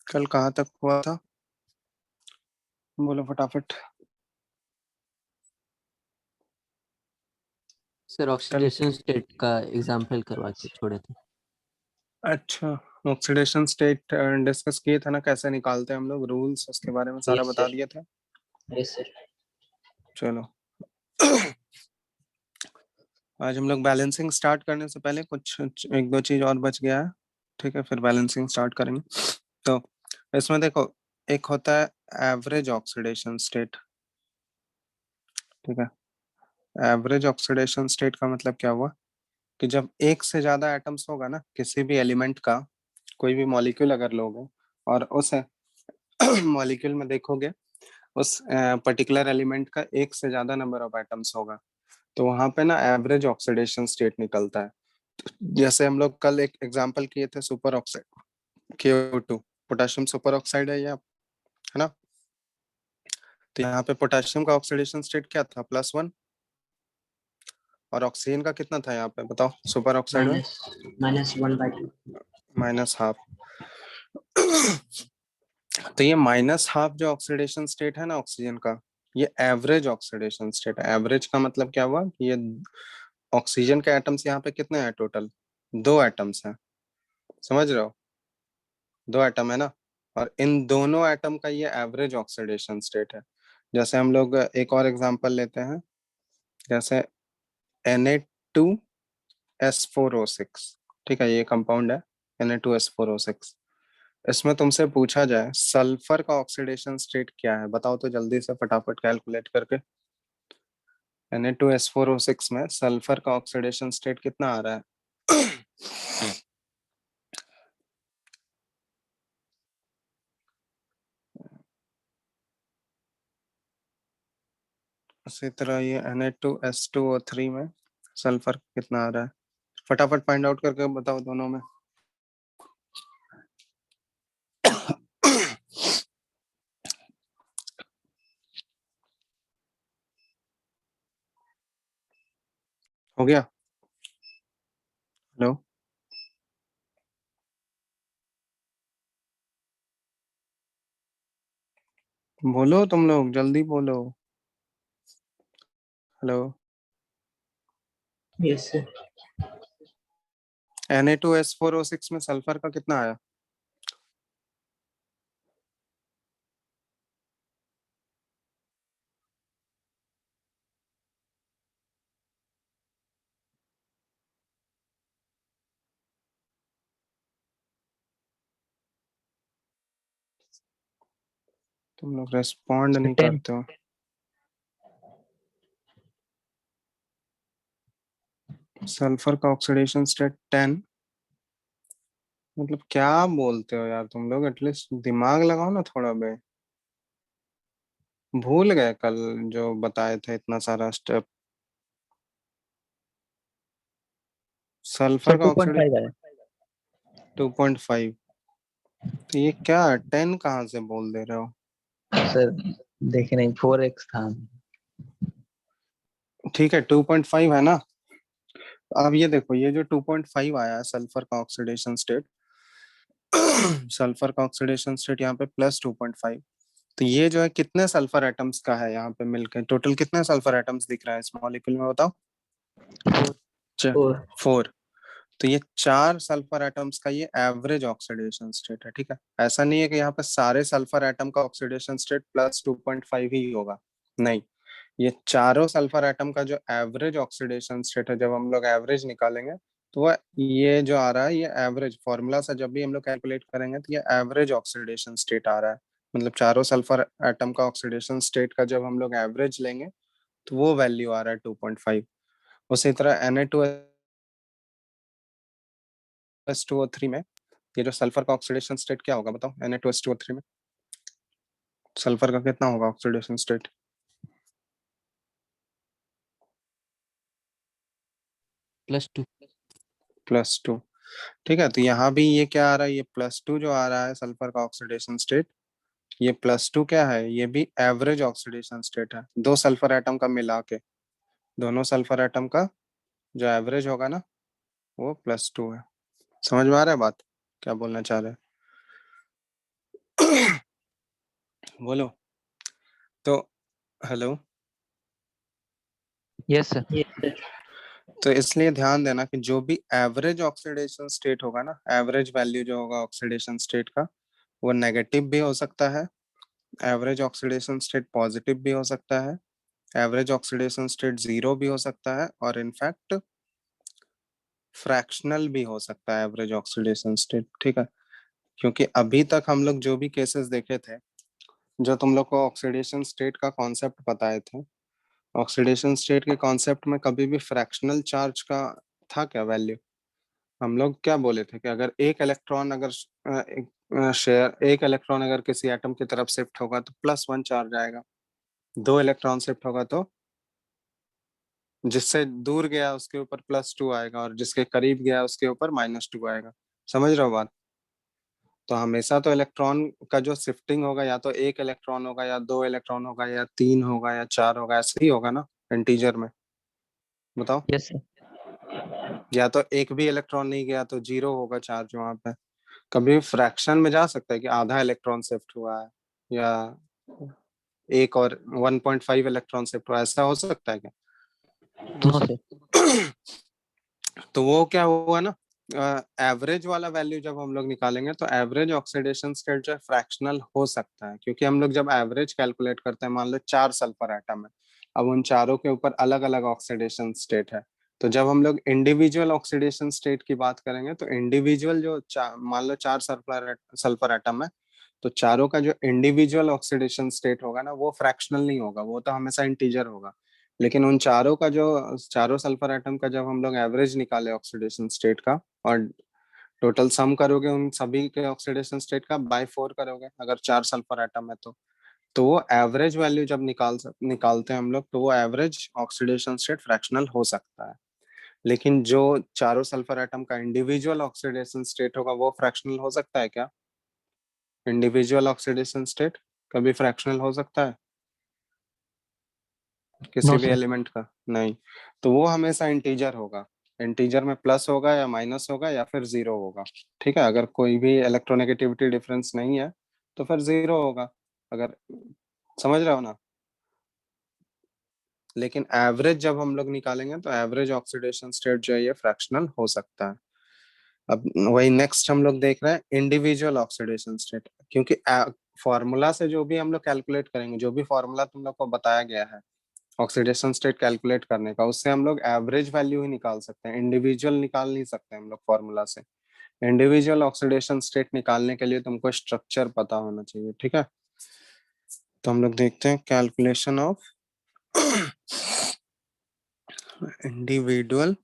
कल कहाँ तक हुआ था? बोलो फटाफट। सर कल ऑक्सीडेशन स्टेट का एग्जाम्पल करवा के छोड़े थे। अच्छा, ऑक्सीडेशन स्टेट डिस्कस किए थे ना, कैसे निकालते हैं हम लोग, रूल्स उसके बारे में सारा Yes, बता sir. दिए थे। Yes, sir. चलो आज हम लोग बैलेंसिंग स्टार्ट करने से पहले कुछ एक दो चीज और बच गया है, ठीक है, फिर बैलेंसिंग स्टार्ट करेंगे। तो इसमें देखो, एक होता है एवरेज ऑक्सीडेशन स्टेट, ठीक है। एवरेज ऑक्सीडेशन स्टेट का मतलब क्या हुआ कि जब एक से ज्यादा एटम्स होगा ना किसी भी एलिमेंट का, कोई भी मॉलिक्यूल अगर लोगे और उस मॉलिक्यूल में देखोगे उस पर्टिकुलर एलिमेंट का एक से ज्यादा नंबर ऑफ एटम्स होगा, तो वहां पे ना एवरेज ऑक्सीडेशन स्टेट निकलता है। तो जैसे हम लोग कल एक एग्जांपल किए थे super oxide, KO2 potassium super oxide है ये, है ना। तो यहाँ पे पोटेशियम का ऑक्सीडेशन स्टेट क्या था, +1, और ऑक्सीजन का कितना था यहाँ पे बताओ, सुपर ऑक्साइड में Minus 1/2. -½ तो ये -½ जो ऑक्सीडेशन स्टेट है ना ऑक्सीजन का, ये एवरेज ऑक्सीडेशन स्टेट है। एवरेज का मतलब क्या हुआ कि ये ऑक्सीजन के एटम्स यहाँ पे कितने हैं टोटल, 2 एटम्स हैं, समझ रहे हो, 2 एटम है ना, और इन दोनों एटम का ये एवरेज ऑक्सीडेशन स्टेट है। जैसे हम लोग एक और एग्जांपल लेते हैं, जैसे Na2S4O6, ठीक है, ये कंपाउंड है Na2S4O6। इसमें तुमसे पूछा जाए सल्फर का ऑक्सीडेशन स्टेट क्या है, बताओ तो जल्दी से फटाफट कैलकुलेट करके। Na2S4O6 में सल्फर का ऑक्सीडेशन स्टेट कितना आ रहा है? इसी तरह ये Na2S2O3 में सल्फर कितना आ रहा है, फटाफट फाइंड आउट करके बताओ दोनों में। हो गया? हेलो, बोलो तुम लोग, जल्दी बोलो। Hello, Yes, sir. Na2S4O6 में सल्फर का कितना आया? तुम लोग रेस्पॉन्ड नहीं 10. करते हो। सल्फर का ऑक्सीडेशन स्टेट 10, मतलब क्या बोलते हो यार तुम लोग, एटलीस्ट दिमाग लगाओ ना थोड़ा बे। भूल गए कल जो बताए थे इतना सारा स्टेप। Sir, सल्फर का ऑक्सीडेशन 2.5 आया. 2.5, तो ये क्या 10 कहाँ से बोल दे रहे हो? सर देखे नहीं, 4x था. ठीक है 2.5 है ना। अब ये देखो, ये जो 2.5 आया है सल्फर का ऑक्सीडेशन स्टेट, सल्फर का ऑक्सीडेशन स्टेट यहाँ पे +2.5, तो ये जो है कितने सल्फर एटम्स का है यहाँ पे मिलकर, टोटल कितने सल्फर एटम्स दिख रहा है इस मॉलिक्यूल में बताओ? 4. 4। तो ये 4 सल्फर एटम्स का ये एवरेज ऑक्सीडेशन स्टेट है, ठीक है। ऐसा नहीं है कि यहाँ पे सारे सल्फर एटम का ऑक्सीडेशन स्टेट +2.5 ही होगा, नहीं, ये चारों सल्फर एटम का जो एवरेज ऑक्सीडेशन स्टेट है, जब हम लोग एवरेज निकालेंगे तो वह ये जो आ रहा है, ये एवरेज फॉर्मूला से जब भी हम लोग कैलकुलेट करेंगे तो ये एवरेज ऑक्सीडेशन स्टेट आ रहा है। मतलब चारों सल्फर एटम का ऑक्सीडेशन स्टेट का जब हम लोग एवरेज लेंगे तो वो वैल्यू आ रहा है 2.5। उसी तरह Na2S2O3 में ये जो सल्फर का ऑक्सीडेशन स्टेट क्या होगा बताओ, Na2S2O3 में सल्फर का कितना होगा ऑक्सीडेशन स्टेट? +2। +2, ठीक है। तो यहाँ भी ये क्या आ रहा है, ये +2 जो आ रहा है सल्फर का ऑक्सीडेशन स्टेट, ये +2 क्या है, ये भी एवरेज ऑक्सीडेशन स्टेट है, दो सल्फर एटम का मिला के, दोनों सल्फर एटम का जो एवरेज होगा ना वो +2 है। समझ में आ रहा है बात, क्या बोलना चाह रहे हैं? बोलो। तो हेलो, यस सर। तो इसलिए ध्यान देना कि जो भी एवरेज ऑक्सीडेशन स्टेट होगा ना, एवरेज वैल्यू जो होगा ऑक्सीडेशन स्टेट का, वो नेगेटिव भी हो सकता है, एवरेज ऑक्सीडेशन स्टेट पॉजिटिव भी हो सकता है, एवरेज ऑक्सीडेशन स्टेट जीरो भी हो सकता है, और इनफैक्ट फ्रैक्शनल भी हो सकता है एवरेज ऑक्सीडेशन स्टेट। ठीक है, क्योंकि अभी तक हम लोग जो भी केसेस देखे थे, जो तुम लोग को ऑक्सीडेशन स्टेट का कॉन्सेप्ट बताए थे, ऑक्सीडेशन स्टेट के कॉन्सेप्ट में कभी भी फ्रैक्शनल चार्ज का था क्या वैल्यू? हम लोग क्या बोले थे कि अगर एक इलेक्ट्रॉन अगर शेयर एक इलेक्ट्रॉन अगर किसी एटम की तरफ शिफ्ट होगा तो +1 चार्ज आएगा, 2 इलेक्ट्रॉन शिफ्ट होगा तो जिससे दूर गया उसके ऊपर +2 आएगा, और जिसके करीब गया उसके ऊपर -2 आएगा। समझ रहे हो बात? तो हमेशा तो इलेक्ट्रॉन का जो शिफ्टिंग होगा, या तो एक इलेक्ट्रॉन होगा, या 2 इलेक्ट्रॉन होगा, या 3 होगा, या 4 होगा, ऐसे ही होगा ना इंटीजर में। बताओ। Yes sir. या तो एक भी इलेक्ट्रॉन नहीं गया तो 0 होगा चार्ज वहां पे। कभी फ्रैक्शन में जा सकता है कि आधा इलेक्ट्रॉन शिफ्ट हुआ है, या एक और 1.5 इलेक्ट्रॉन शिफ्ट हुआ, ऐसा हो सकता है क्या? No sir. तो वो क्या हुआ ना, एवरेज वाला वैल्यू जब हम लोग निकालेंगे तो एवरेज ऑक्सीडेशन स्टेट जो है फ्रैक्शनल हो सकता है, क्योंकि हम लोग जब एवरेज कैलकुलेट करते हैं, मान लो 4 सल्फर एटम है, अब उन चारों के ऊपर अलग अलग ऑक्सीडेशन स्टेट है, तो जब हम लोग इंडिविजुअल ऑक्सीडेशन स्टेट की बात करेंगे तो इंडिविजुअल जो मान लो 4 सल्फर सल्फर एटम है, तो चारों का जो इंडिविजुअल ऑक्सीडेशन स्टेट होगा ना, वो फ्रैक्शनल नहीं होगा, वो तो हमेशा इंटीजर होगा। लेकिन उन चारों का जो चारों सल्फर एटम का जब हम लोग एवरेज निकाले ऑक्सीडेशन स्टेट का, और टोटल सम करोगे उन सभी के ऑक्सीडेशन स्टेट का, बाय 4 करोगे अगर 4 सल्फर एटम है तो वो एवरेज वैल्यू जब निकालते हैं हम लोग, तो वो एवरेज ऑक्सीडेशन स्टेट फ्रैक्शनल हो सकता है। लेकिन जो चारों सल्फर एटम का इंडिविजुअल ऑक्सीडेशन स्टेट होगा, वो फ्रैक्शनल हो सकता है क्या? इंडिविजुअल ऑक्सीडेशन स्टेट कभी फ्रैक्शनल हो सकता है किसी नो भी सर। एलिमेंट का? नहीं। तो वो हमेशा इंटीजर होगा, इंटीजर में प्लस होगा या माइनस होगा या फिर जीरो होगा। ठीक है, अगर कोई भी इलेक्ट्रोनेगेटिविटी डिफरेंस नहीं है तो फिर जीरो होगा, अगर समझ रहे हो ना। लेकिन एवरेज जब हम लोग निकालेंगे तो एवरेज ऑक्सीडेशन स्टेट जो है ये फ्रैक्शनल हो सकता है। अब वही नेक्स्ट हम लोग देख रहे हैं इंडिविजुअल ऑक्सीडेशन स्टेट, क्योंकि फॉर्मूला से जो भी हम लोग कैलकुलेट करेंगे, जो भी फॉर्मूला तुम लोग को बताया गया है ऑक्सीडेशन स्टेट कैलकुलेट करने का, उससे हम लोग एवरेज वैल्यू ही निकाल सकते हैं, इंडिविजुअल निकाल नहीं सकते हम लोग फॉर्मूला से। इंडिविजुअल ऑक्सीडेशन स्टेट निकालने के लिए तुमको स्ट्रक्चर पता होना चाहिए। ठीक है, तो हम लोग देखते हैं calculation of individual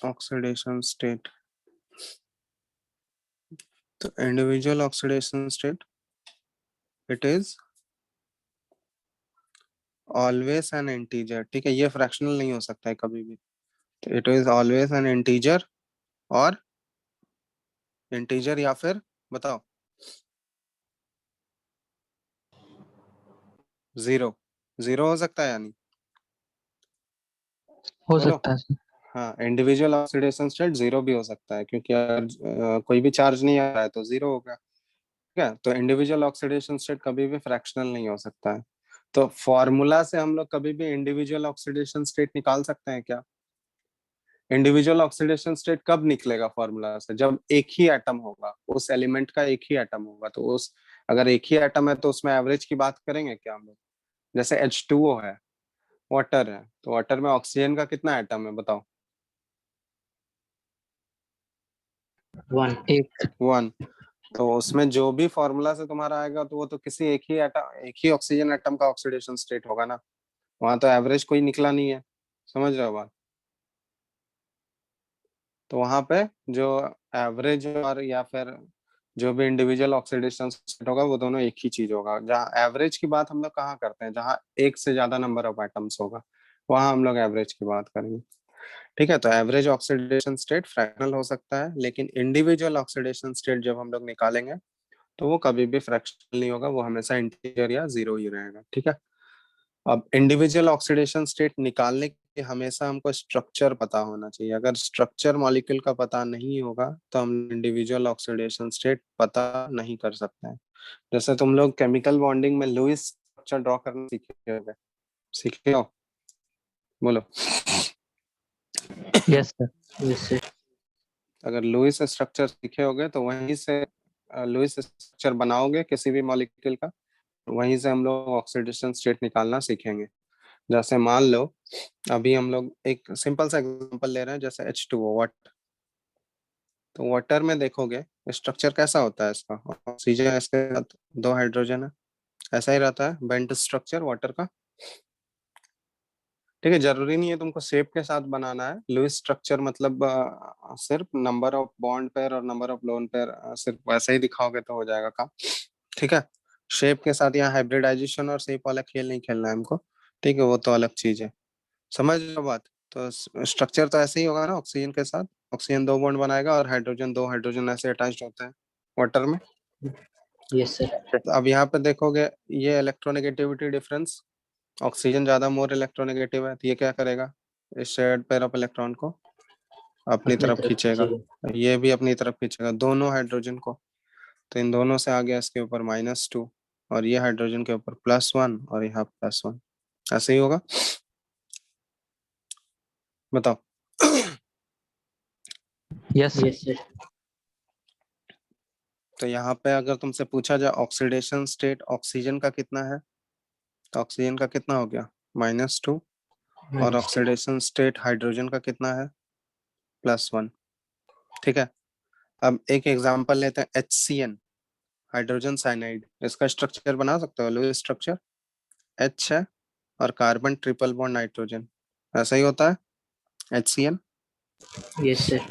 oxidation state. तो individual oxidation state, it is always an integer. ठीक है, ये फ्रैक्शनल नहीं हो सकता है कभी भी, तो it is always an integer, और इंटीजर या फिर बताओ जीरो। जीरो हो सकता है यानी, हो बोलो। सकता है सर। हाँ, इंडिविजुअल ऑक्सीडेशन स्टेट जीरो भी हो सकता है, क्योंकि अगर कोई भी चार्ज नहीं आ रहा है तो जीरो होगा। ठीक है, तो इंडिविजुअल ऑक्सीडेशन स्टेट कभी भी फ्रैक्शनल नहीं हो सकता है। तो फॉर्मूला से हम लोग कभी भी इंडिविजुअल ऑक्सीडेशन स्टेट निकाल सकते हैं क्या? इंडिविजुअल ऑक्सीडेशन स्टेट कब निकलेगा फॉर्मूला से? जब एक ही एटम होगा, उस एलिमेंट का एक ही एटम होगा, तो उस अगर एक ही एटम है तो उसमें एवरेज की बात करेंगे क्या हम लोग? जैसे H2O है, वाटर है, तो वाटर में ऑक्सीजन का कितना एटम है बताओ? 1 एक। 1। तो उसमें जो भी फॉर्मूला से तुम्हारा आएगा तो वो तो किसी एक ही ऑक्सीजन एटम का ऑक्सीडेशन स्टेट होगा ना, वहां तो एवरेज कोई निकला नहीं है। समझ रहे हो बात? तो वहां पे जो एवरेज और या फिर जो भी इंडिविजुअल ऑक्सीडेशन स्टेट होगा, वो दोनों एक ही चीज होगा। जहाँ एवरेज की बात हम लोग कहाँ करते हैं, जहाँ एक से ज्यादा नंबर ऑफ एटम्स होगा, वहां हम लोग एवरेज की बात करेंगे। ठीक है, तो एवरेज ऑक्सीडेशन स्टेट फ्रैक्शनल हो सकता है, लेकिन इंडिविजुअल ऑक्सीडेशन स्टेट जब हम लोग निकालेंगे तो वो कभी भी फ्रैक्शनल नहीं होगा, वो हमेशा इंटीजर या जीरो ही रहेगा। ठीक है, अब इंडिविजुअल ऑक्सीडेशन स्टेट निकालने के हमेशा हमको स्ट्रक्चर पता होना चाहिए। अगर स्ट्रक्चर मॉलिक्यूल का पता नहीं होगा तो हम इंडिविजुअल ऑक्सीडेशन स्टेट पता नहीं कर सकते हैं। जैसे तुम लोग केमिकल बॉन्डिंग में लुईस स्ट्रक्चर ड्रॉ करना सीखे होगे, सीखे हो? बोलो। Yes, sir. Yes, sir. अगर लुईस स्ट्रक्चर सीखे होगे तो वहीं से लुईस स्ट्रक्चर बनाओगे किसी भी मॉलिक्यूल का, वहीं से हम लोग ऑक्सीडेशन स्टेट निकालना सीखेंगे। जैसे मान लो अभी हम लोग एक सिंपल सा एग्जांपल ले रहे हैं, जैसे H2O वाटर। तो वाटर में देखोगे स्ट्रक्चर कैसा होता है इसका, ऑक्सीजन है, इसके साथ 2 हाइड्रोजन है, ऐसा ही रहता है बेंट स्ट्रक्चर वाटर का। ठीक है, जरूरी नहीं है तुमको शेप के साथ बनाना है। लुईस स्ट्रक्चर मतलब सिर्फ नंबर ऑफ बॉन्ड पेयर और नंबर ऑफ लोन पेयर सिर्फ वैसे ही दिखाओगे तो हो जाएगा काम। ठीक है, शेप के साथ यहाँ हाइब्रिडाइजेशन और शेप वाला खेल नहीं खेलना है हमको। ठीक है, वो तो अलग चीज है, समझ लो बात। तो स्ट्रक्चर तो ऐसे ही होगा ना, ऑक्सीजन के साथ ऑक्सीजन 2 बॉन्ड बनाएगा और हाइड्रोजन 2 हाइड्रोजन ऐसे अटैच्ड होते हैं वाटर में। Yes, sir. तो अब यहाँ पे देखोगे ये इलेक्ट्रोनेगेटिविटी डिफरेंस, ऑक्सीजन ज्यादा मोर इलेक्ट्रोनेगेटिव है, तो ये क्या करेगा, इस शेयर्ड पेयर ऑफ इलेक्ट्रॉन को अपनी अपने तरफ तरफ खींचेगा, खींचेगा। ये भी अपनी तरफ खींचेगा दोनों हाइड्रोजन को। तो इन दोनों से आ गया इसके ऊपर -2 और ये हाइड्रोजन के ऊपर +1 और यहाँ +1, ऐसे ही होगा। बताओ। Yes, sir. Yes, sir. तो यहाँ पे अगर तुमसे पूछा जाए ऑक्सीडेशन स्टेट ऑक्सीजन का कितना है, तो ऑक्सीजन का कितना हो गया -2 और Minus two. Oxidation state hydrogen का कितना है +1। ठीक है, अब एक एग्जांपल लेते हैं HCN, हाइड्रोजन साइनाइड। इसका स्ट्रक्चर बना सकते हो, लुईस स्ट्रक्चर H है और कार्बन ट्रिपल बॉन्ड नाइट्रोजन, ऐसा ही होता है HCN। Yes, sir.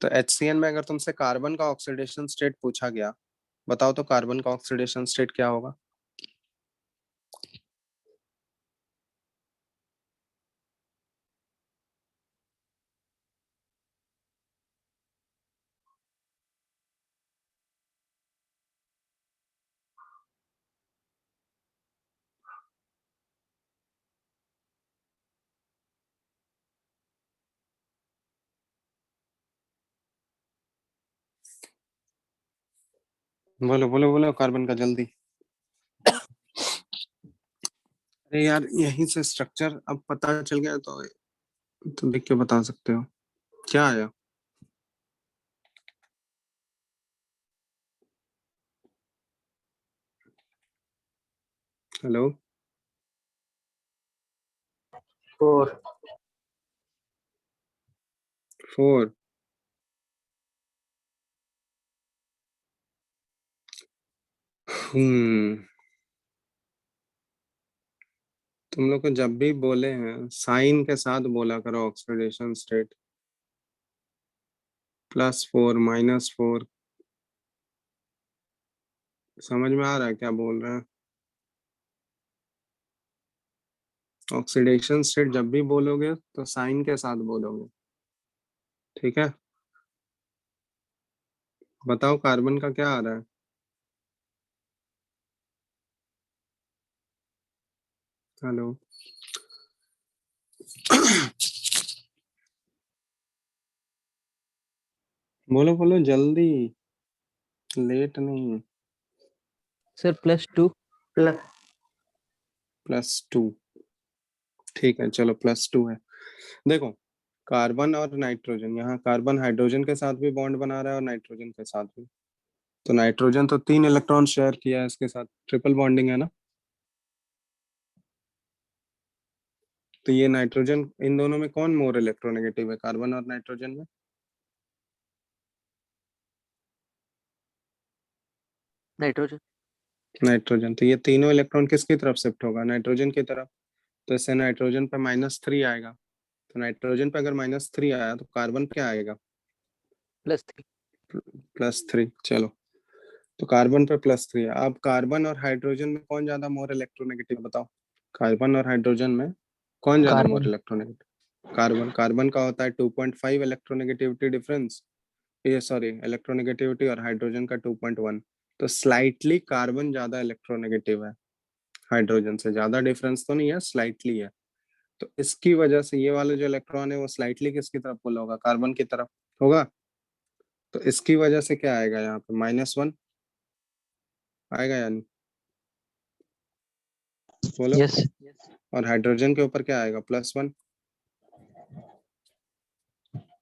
तो HCN में अगर तुमसे कार्बन का ऑक्सीडेशन स्टेट पूछा गया, बताओ तो कार्बन का ऑक्सीडेशन स्टेट क्या होगा? बोलो बोलो बोलो कार्बन का जल्दी। अरे यार यहीं से स्ट्रक्चर अब पता चल गया तो देख के बता सकते हो क्या आया। हेलो, 4. 4। तुम लोग को जब भी बोले हैं साइन के साथ बोला करो ऑक्सीडेशन स्टेट, +4 -4। समझ में आ रहा है क्या बोल रहे हैं? ऑक्सीडेशन स्टेट जब भी बोलोगे तो साइन के साथ बोलोगे। ठीक है, बताओ कार्बन का क्या आ रहा है? हेलो। बोलो बोलो जल्दी, लेट नहीं। सर +2। Plus. +2, ठीक है चलो +2 है। देखो कार्बन और नाइट्रोजन, यहाँ कार्बन हाइड्रोजन के साथ भी बॉन्ड बना रहा है और नाइट्रोजन के साथ भी। तो नाइट्रोजन तो 3 इलेक्ट्रॉन शेयर किया है इसके साथ, ट्रिपल बॉन्डिंग है ना। तो ये नाइट्रोजन, इन दोनों में कौन मोर इलेक्ट्रोनेगेटिव है, कार्बन और नाइट्रोजन में? नाइट्रोजन। नाइट्रोजन। तो ये तीनों इलेक्ट्रॉन किसकी तरफ शिफ्ट होगा, नाइट्रोजन की तरफ। तो इससे नाइट्रोजन पे -3 आएगा। तो नाइट्रोजन पे अगर -3 आया तो कार्बन क्या आएगा, +3। +3। चलो, तो कार्बन पे +3 है। अब कार्बन और हाइड्रोजन में कौन ज्यादा मोर इलेक्ट्रोनेगेटिव, बताओ। कार्बन और हाइड्रोजन में कौन ज्यादा मोर Carbon. इलेक्ट्रोनेगेटिव? कार्बन। कार्बन का होता है 2.5 इलेक्ट्रोनेगेटिविटी डिफरेंस, ये सॉरी इलेक्ट्रोनेगेटिविटी, और हाइड्रोजन का 2.1। तो स्लाइटली कार्बन ज्यादा इलेक्ट्रोनेगेटिव है। हाइड्रोजन से ज्यादा डिफरेंस तो नहीं है, स्लाइटली है। तो इसकी वजह से ये वाला जो इलेक्ट्रॉन है वो स्लाइटली किसकी तरफ पुल होगा, कार्बन की तरफ होगा। तो इसकी वजह से क्या आएगा यहाँ पे, -1 आएगा यानी, बोलो। Yes. और हाइड्रोजन के ऊपर क्या आएगा, +1।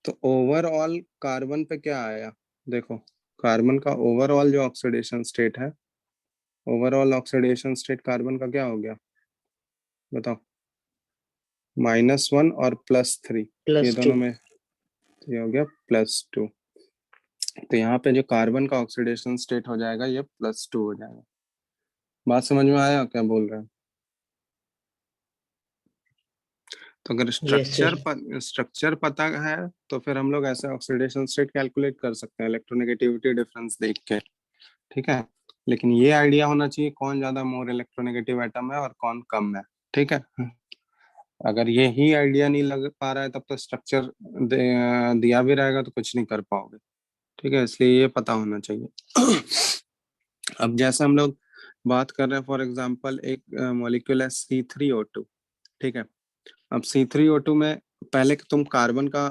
तो ओवरऑल कार्बन पे क्या आया, देखो कार्बन का ओवरऑल जो ऑक्सीडेशन स्टेट है, ओवरऑल ऑक्सीडेशन स्टेट कार्बन का क्या हो गया बताओ, -1 और +3, ये +2 दोनों में ये हो गया +2। तो यहाँ पे जो कार्बन का ऑक्सीडेशन स्टेट हो जाएगा ये +2 हो जाएगा। बात समझ में आया क्या बोल रहे हैं। तो अगर यस सर स्ट्रक्चर पता है तो फिर हम लोग ऐसे ऑक्सीडेशन स्टेट कैलकुलेट कर सकते हैं इलेक्ट्रोनेगेटिविटी डिफरेंस देख के, ठीक है। लेकिन ये आइडिया होना चाहिए कौन ज्यादा मोर इलेक्ट्रोनेगेटिव एटम है और कौन कम है, ठीक है। अगर ये ही आइडिया नहीं लग पा रहा है तब तो स्ट्रक्चर दिया भी रहेगा तो कुछ नहीं कर पाओगे, ठीक है। इसलिए ये पता होना चाहिए। अब जैसे हम लोग बात कर रहे हैं, फॉर एग्जांपल एक मॉलिक्यूल है C3O2, ठीक है। अब C3O2 में पहले तुम कार्बन का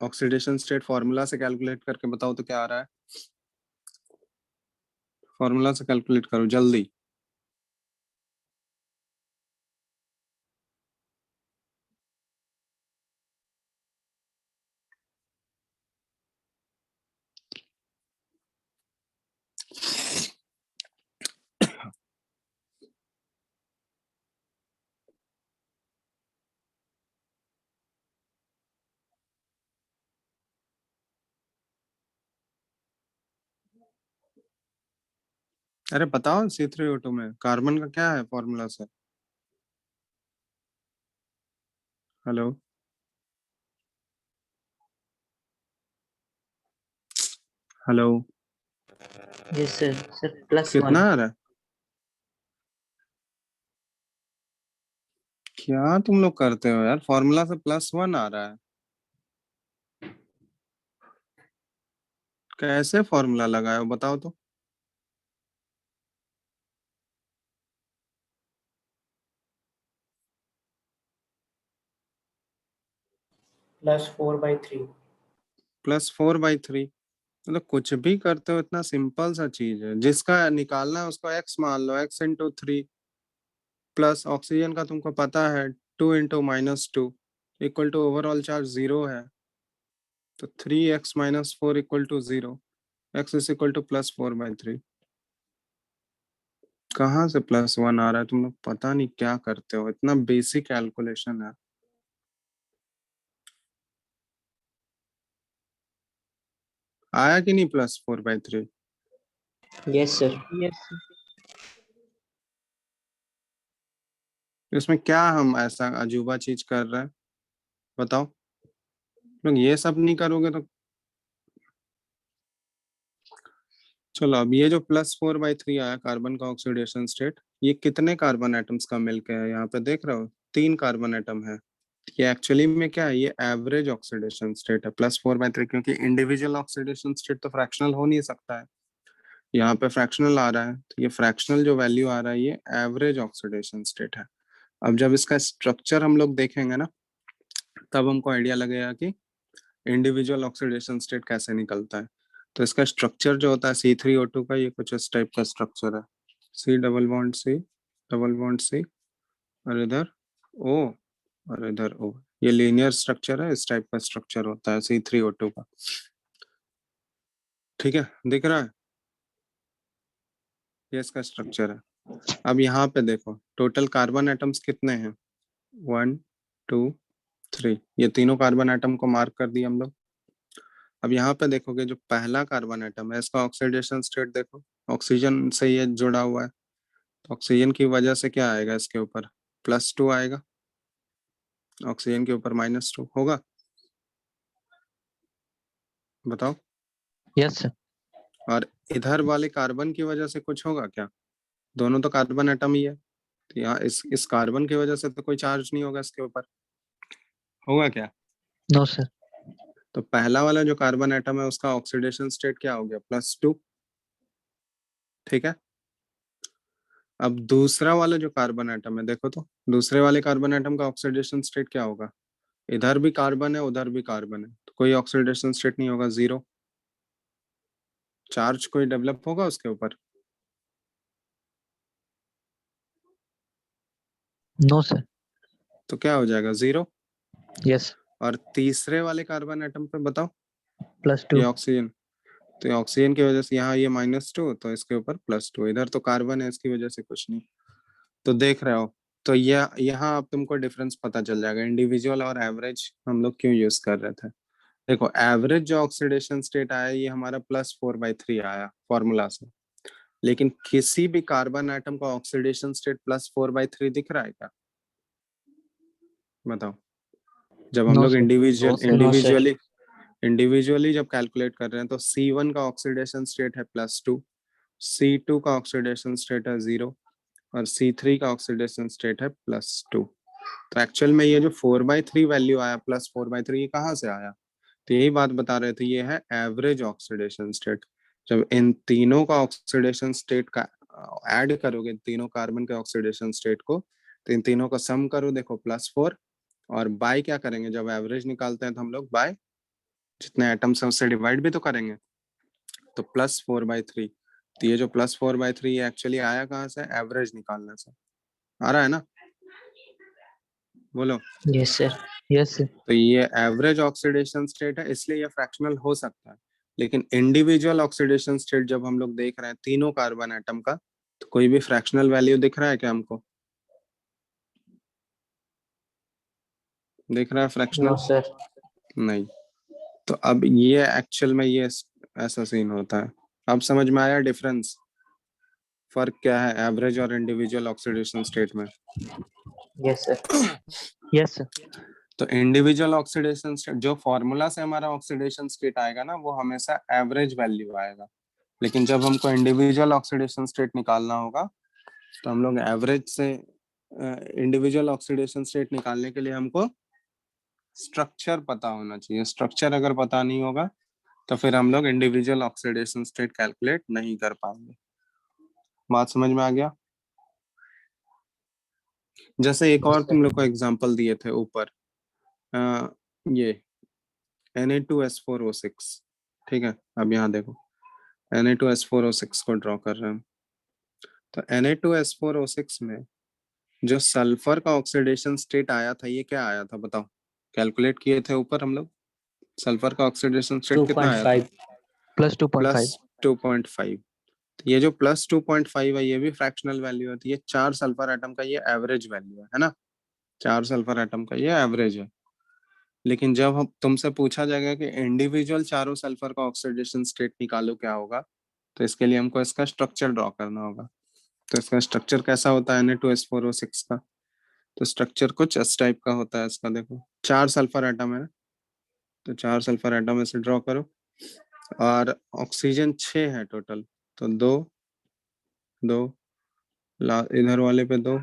ऑक्सीडेशन स्टेट फॉर्मूला से कैलकुलेट करके बताओ तो क्या आ रहा है, फॉर्मूला से कैलकुलेट करो जल्दी। अरे बताओ C3O2 में कार्बन का क्या है फॉर्मूला से, hello hello, yes sir sir +1 कितना आ रहा है, क्या तुम लोग करते हो यार, फॉर्मूला से +1 आ रहा है, कैसे फॉर्मूला लगाए हो बताओ तो। +4/3 +4/3, मतलब कुछ भी करते हो इतना सिंपल सा चीज है, जिसका निकालना है उसको x मान लो, x×3 प्लस ऑक्सीजन का तुमको पता है 2 × -2 = ओवरऑल चार्ज 0 है, तो 3x - 4 = 0, x +4/3। कहाँ से +1 आ रहा है, तुम लोग पता नहीं क्या करते हो, इतना बेसिक कैलकुलेशन है। आया कि नहीं +4/3, यस सर Yes. इसमें क्या हम ऐसा अजूबा चीज कर रहे हैं बताओ, लोग ये सब नहीं करोगे तो। चलो अब ये जो +4/3 आया कार्बन का ऑक्सीडेशन स्टेट, ये कितने कार्बन एटम्स का मिलके है, यहाँ पे देख रहे हो 3 कार्बन एटम है। ये एक्चुअली में क्या है, ये एवरेज ऑक्सीडेशन स्टेट है +4/3, क्योंकि इंडिविजुअल ऑक्सीडेशन स्टेट तो फ्रैक्शनल हो नहीं सकता है, यहाँ पे फ्रैक्शनल आ रहा है, तो ये फ्रैक्शनल जो वैल्यू आ रहा है ये एवरेज ऑक्सीडेशन स्टेट है। अब जब इसका स्ट्रक्चर हम लोग देखेंगे ना, तब हमको आइडिया लगेगा कि इंडिविजुअल ऑक्सीडेशन स्टेट कैसे निकलता है। तो इसका स्ट्रक्चर जो होता है C3O2 का, ये कुछ इस टाइप का स्ट्रक्चर है, C डबल बॉन्ड C और इधर O और इधर O, ये लीनियर स्ट्रक्चर है, इस टाइप का स्ट्रक्चर होता है C3O2 का, ठीक है, दिख रहा है, ये इसका स्ट्रक्चर है। अब यहाँ पे देखो टोटल कार्बन एटम्स कितने हैं, 1 2 3, ये तीनों कार्बन एटम को मार्क कर दिया हम लोग। अब यहाँ पे देखोगे जो पहला कार्बन एटम है इसका ऑक्सीडेशन स्टेट देखो, ऑक्सीजन से ये जुड़ा हुआ है, तो ऑक्सीजन की वजह से क्या आएगा इसके ऊपर, +2 आएगा, ऑक्सीजन के ऊपर -2 होगा, बताओ। Yes, sir. और इधर वाले कार्बन की वजह से कुछ होगा क्या, दोनों तो कार्बन एटम ही है, तो यहाँ इस कार्बन की वजह से तो कोई चार्ज नहीं होगा इसके ऊपर, होगा क्या। No, sir. तो पहला वाला जो कार्बन एटम है उसका ऑक्सीडेशन स्टेट क्या हो गया, +2, ठीक है। अब दूसरा वाला जो कार्बन एटम है देखो तो, दूसरे वाले कार्बन एटम का ऑक्सीडेशन स्टेट क्या होगा? इधर भी कार्बन है उधर भी कार्बन है, तो कोई ऑक्सीडेशन स्टेट नहीं होगा, जीरो। चार्ज कोई डेवलप होगा उसके ऊपर? No sir. तो क्या हो जाएगा, जीरो। यस। और तीसरे वाले कार्बन एटम पे बताओ, +2। ये ऑक्सीजन, तो ये ऑक्सीजन की वजह से यहाँ ये -2, तो इसके ऊपर +2, इधर तो कार्बन है इसकी वजह से कुछ नहीं। तो देख रहे हो, तो ये यहाँ अब तुमको डिफरेंस पता चल जाएगा, इंडिविजुअल और एवरेज हम लोग क्यों यूज कर रहे थे। देखो एवरेज जो ऑक्सीडेशन स्टेट आया ये हमारा +4/3 आया फॉर्मूला से, लेकिन किसी भी कार्बन एटम का ऑक्सीडेशन स्टेट +4/3 दिख रहा है क्या? बताओ। जब हम नो लोग सर। No, sir. इंडिविजुअली जब कैलकुलेट कर रहे हैं तो C1 का ऑक्सीडेशन स्टेट है +2, C2 का ऑक्सीडेशन स्टेट है 0 और C3 का ऑक्सीडेशन स्टेट है +2। तो एक्चुअल में ये जो 4/3 वैल्यू आया, +4/3, ये कहाँ से आया? तो यही बात बता रहे थे, ये है एवरेज ऑक्सीडेशन स्टेट। जब इन तीनों का ऑक्सीडेशन स्टेट का ऐड करोगे, तीनों कार्बन के ऑक्सीडेशन स्टेट को, तो इन तीनों का सम करो, देखो +4, और बाय क्या करेंगे, जब एवरेज निकालते हैं तो हम लोग बाय जितने एटम्स हैं उससे डिवाइड भी तो करेंगे, तो +4/3। तो ये जो +4/3 एक्चुअली आया कहाँ से? एवरेज निकालने से। आ रहा है ना? बोलो। Yes, sir. Yes sir. तो ये एवरेज ऑक्सीडेशन स्टेट है, इसलिए ये फ्रैक्शनल हो सकता है, लेकिन इंडिविजुअल ऑक्सीडेशन स्टेट जब हम लोग देख रहे हैं तीनों कार्बन एटम का, तो कोई भी फ्रैक्शनल वैल्यू दिख रहा है क्या हमको? दिख रहा है No, फ्रैक्शनल? sir. नहीं। तो अब ये एक्चुअल में ये ऐसा सीन होता है। अब समझ में आया डिफरेंस, फर्क क्या है एवरेज और इंडिविजुअल ऑक्सीडेशन स्टेट में? Yes, sir. Yes sir. तो इंडिविजुअल ऑक्सीडेशन स्टेट, जो फॉर्मूला से हमारा ऑक्सीडेशन स्टेट आएगा ना, वो हमेशा एवरेज वैल्यू आएगा, लेकिन जब हमको इंडिविजुअल ऑक्सीडेशन स्टेट निकालना होगा तो हम लोग एवरेज से इंडिविजुअल ऑक्सीडेशन स्टेट निकालने के लिए हमको स्ट्रक्चर पता होना चाहिए। स्ट्रक्चर अगर पता नहीं होगा तो फिर हम लोग इंडिविजुअल ऑक्सीडेशन स्टेट कैलकुलेट नहीं कर पाएंगे। बात समझ में आ गया? जैसे एक Yes, और sir. तुम लोग को एग्जांपल दिए थे ऊपर, ये Na2S4O6, ठीक है। अब यहाँ देखो, Na2S4O6 को ड्रॉ कर रहे हैं, तो Na2S4O6 में जो सल्फर का ऑक्सीडेशन स्टेट आया था, ये क्या आया था बताओ? कैलकुलेट किए थे ऊपर हम लोग, सल्फर का ऑक्सीडेशन स्टेट कितना आया था? 2.5. +2.5। +2.5। ये जो +2.5 है ये भी फ्रैक्शनल वैल्यू है, तो ये 4 सल्फर एटम का ये एवरेज वैल्यू है ना? 4 सल्फर एटम का ये एवरेज है। लेकिन जब हम तुमसे पूछा जाएगा कि इंडिविजुअल चारों सल्फर का ऑक्सीडेशन स्टेट निकालो क्या होगा, तो इसके लिए हमको इसका स्ट्रक्चर ड्रॉ करना होगा। तो इसका स्ट्रक्चर कैसा होता है Na2S4O6 का? तो स्ट्रक्चर कुछ इस टाइप का होता है इसका। देखो 4 सल्फर एटम है, तो 4 सल्फर एटम ऐसे ड्रॉ करो, और ऑक्सीजन 6 है टोटल, तो 2 2 इधर वाले पे 2।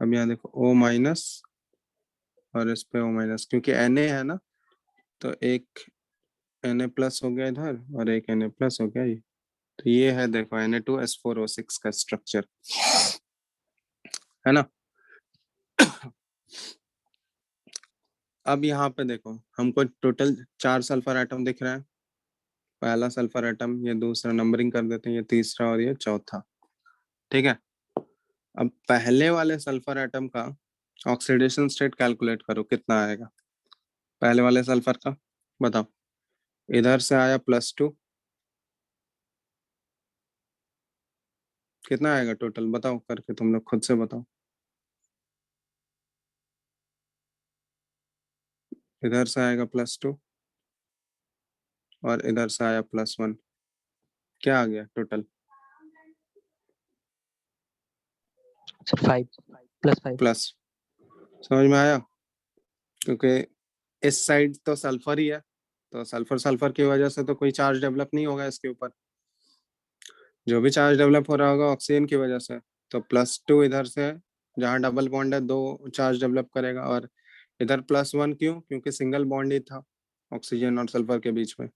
अब यहाँ देखो O- और इस पे O-, क्योंकि Na है ना, तो एक Na+ हो गया इधर और एक Na+ हो गया ये। तो ये है देखो Na2S4O6 का स्ट्रक्चर, है ना? अब यहाँ पे देखो हमको टोटल 4 सल्फर एटम दिख रहा है। पहला सल्फर एटम, ये दूसरा, नंबरिंग कर देते हैं, ये तीसरा और ये चौथा, ठीक है। अब पहले वाले सल्फर एटम का ऑक्सीडेशन स्टेट कैलकुलेट करो, कितना आएगा पहले वाले सल्फर का, बताओ। इधर से आया +2, कितना आएगा टोटल बताओ करके, तुम लोग खुद से बताओ। इधर से आएगा +2 और इधर से आया +1, क्या आ गया टोटल? सर 5 +5। प्लस। समझ में आया? क्योंकि इस साइड तो सल्फर ही है, तो सल्फर सल्फर की वजह से तो कोई चार्ज डेवलप नहीं होगा इसके ऊपर, जो भी चार्ज डेवलप हो रहा होगा ऑक्सीजन की वजह से। तो +2 इधर से, जहाँ डबल बॉन्ड है, 2 चार्ज डेवलप करेगा, और इधर +1 क्यों? क्योंकि सिंगल बॉन्ड ही था ऑक्सीजन और सल्फर के बीच में,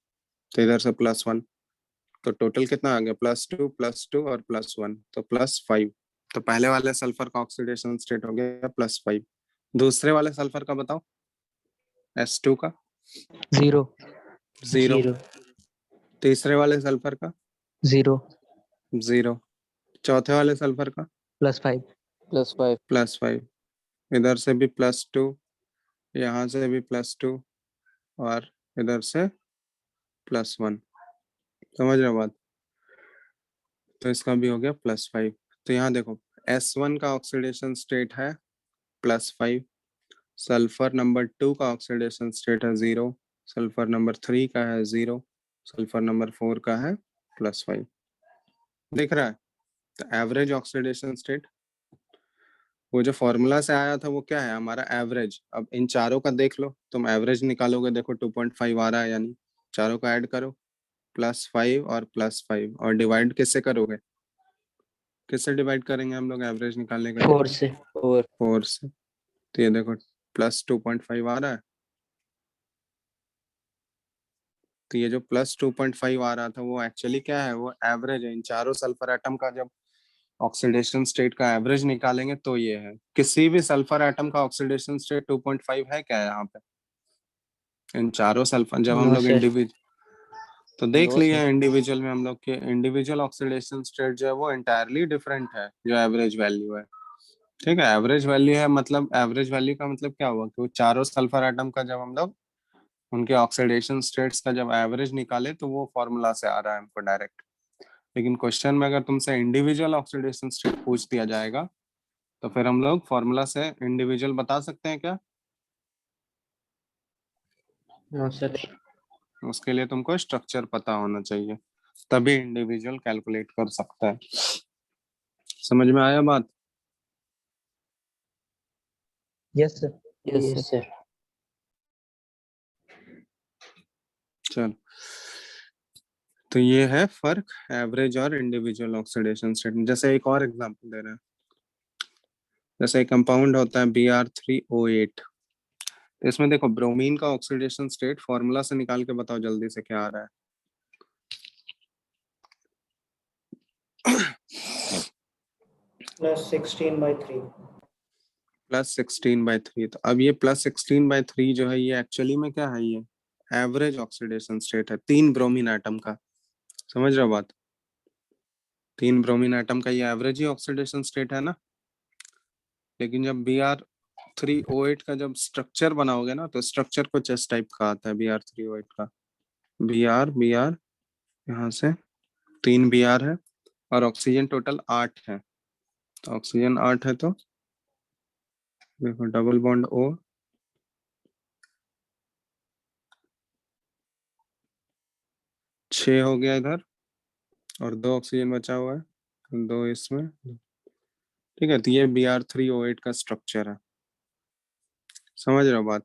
तो इधर से +1। तो टोटल कितना आ गया, +2 और +1, तो +5। तो पहले वाले सल्फर का ऑक्सीडेशन स्टेट हो गया +5। दूसरे वाले सल्फर का बताओ, S2 का 0 0। 0 तीसरे वाले सल्फर का 0 0। चौथे वाले सल्फर का +5 +5 +5। इधर से भी +2, यहाँ से भी +2, और इधर से +1। समझ रहे हो बात? तो इसका भी हो गया +5। तो यहाँ देखो, S1 का ऑक्सीडेशन स्टेट है +5, सल्फर नंबर 2 का ऑक्सीडेशन स्टेट है 0, सल्फर नंबर 3 का है 0, सल्फर नंबर 4 का है +5। दिख रहा है? तो एवरेज ऑक्सीडेशन स्टेट, वो जो फॉर्मूला से आया था वो क्या है, हमारा एवरेज। अब इन चारों का देख लो, तुम एवरेज निकालोगे, देखो 2.5 आ रहा है, यानी चारों का ऐड करो, +5 और +5, और डिवाइड किससे करोगे, किससे डिवाइड करेंगे हम लोग एवरेज निकालने के लिए? 4 से 4 4 से। तो ये देखो +2.5 आ रहा है। तो ये जो +2.5 आ रहा था वो एक्चुअली क्या है, वो एवरेज है इन चारों सल्फर एटम का। जब ऑक्सीडेशन स्टेट का एवरेज निकालेंगे तो ये है। किसी भी सल्फर एटम का ऑक्सीडेशन स्टेट 2.5 है क्या यहाँ पे, इन चारों सल्फर जब हम नो लोग सर इंडिविजुअल, तो देख नो लिया सर इंडिविजुअल में हम लोग के इंडिविजुअल ऑक्सीडेशन स्टेट जो है वो इंटायरली डिफरेंट है जो एवरेज वैल्यू है। ठीक है, एवरेज वैल्यू है, मतलब एवरेज वैल्यू का मतलब क्या हुआ कि वो चारों सल्फर एटम का जब हम लोग उनके ऑक्सीडेशन स्टेट्स का जब एवरेज निकाले तो वो फॉर्मूला से आ रहा है हमको डायरेक्ट। लेकिन क्वेश्चन में अगर तुमसे इंडिविजुअल ऑक्सीडेशन स्टेट पूछ दिया जाएगा तो फिर हम लोग फॉर्मूला से इंडिविजुअल बता सकते हैं क्या? नो सर उसके लिए तुमको स्ट्रक्चर पता होना चाहिए, तभी इंडिविजुअल कैलकुलेट कर सकता है। समझ में आया बात? यस सर यस सर चल, तो ये है फर्क एवरेज और इंडिविजुअल ऑक्सीडेशन स्टेट में। जैसे एक और एग्जांपल दे रहे हैं, जैसे एक कंपाउंड होता है Br3O8। इसमें देखो ब्रोमीन का ऑक्सीडेशन स्टेट फॉर्मूला से निकाल के बताओ जल्दी से क्या आ रहा है। +16/3 +16/3। तो अब ये +16/3 जो है ये एक्चुअली में क्या है, ये एवरेज ऑक्सीडेशन स्टेट है 3 ब्रोमीन एटम का। समझ रहे हो बात? 3 ब्रोमीन एटम का ये एवरेज ही ऑक्सीडेशन स्टेट है ना। लेकिन जब Br3O8 का जब स्ट्रक्चर बनाओगे ना, तो स्ट्रक्चर कुछ इस टाइप का आता है Br3O8 का। Br यहाँ से 3 Br है, और ऑक्सीजन टोटल 8 है। तो ऑक्सीजन 8 है, तो देखो डबल बॉन्ड O, 6 हो गया इधर, और 2 ऑक्सीजन बचा हुआ है, 2 इसमें। ठीक है, तो ये Br3O8 का स्ट्रक्चर है। समझ रहे हो बात?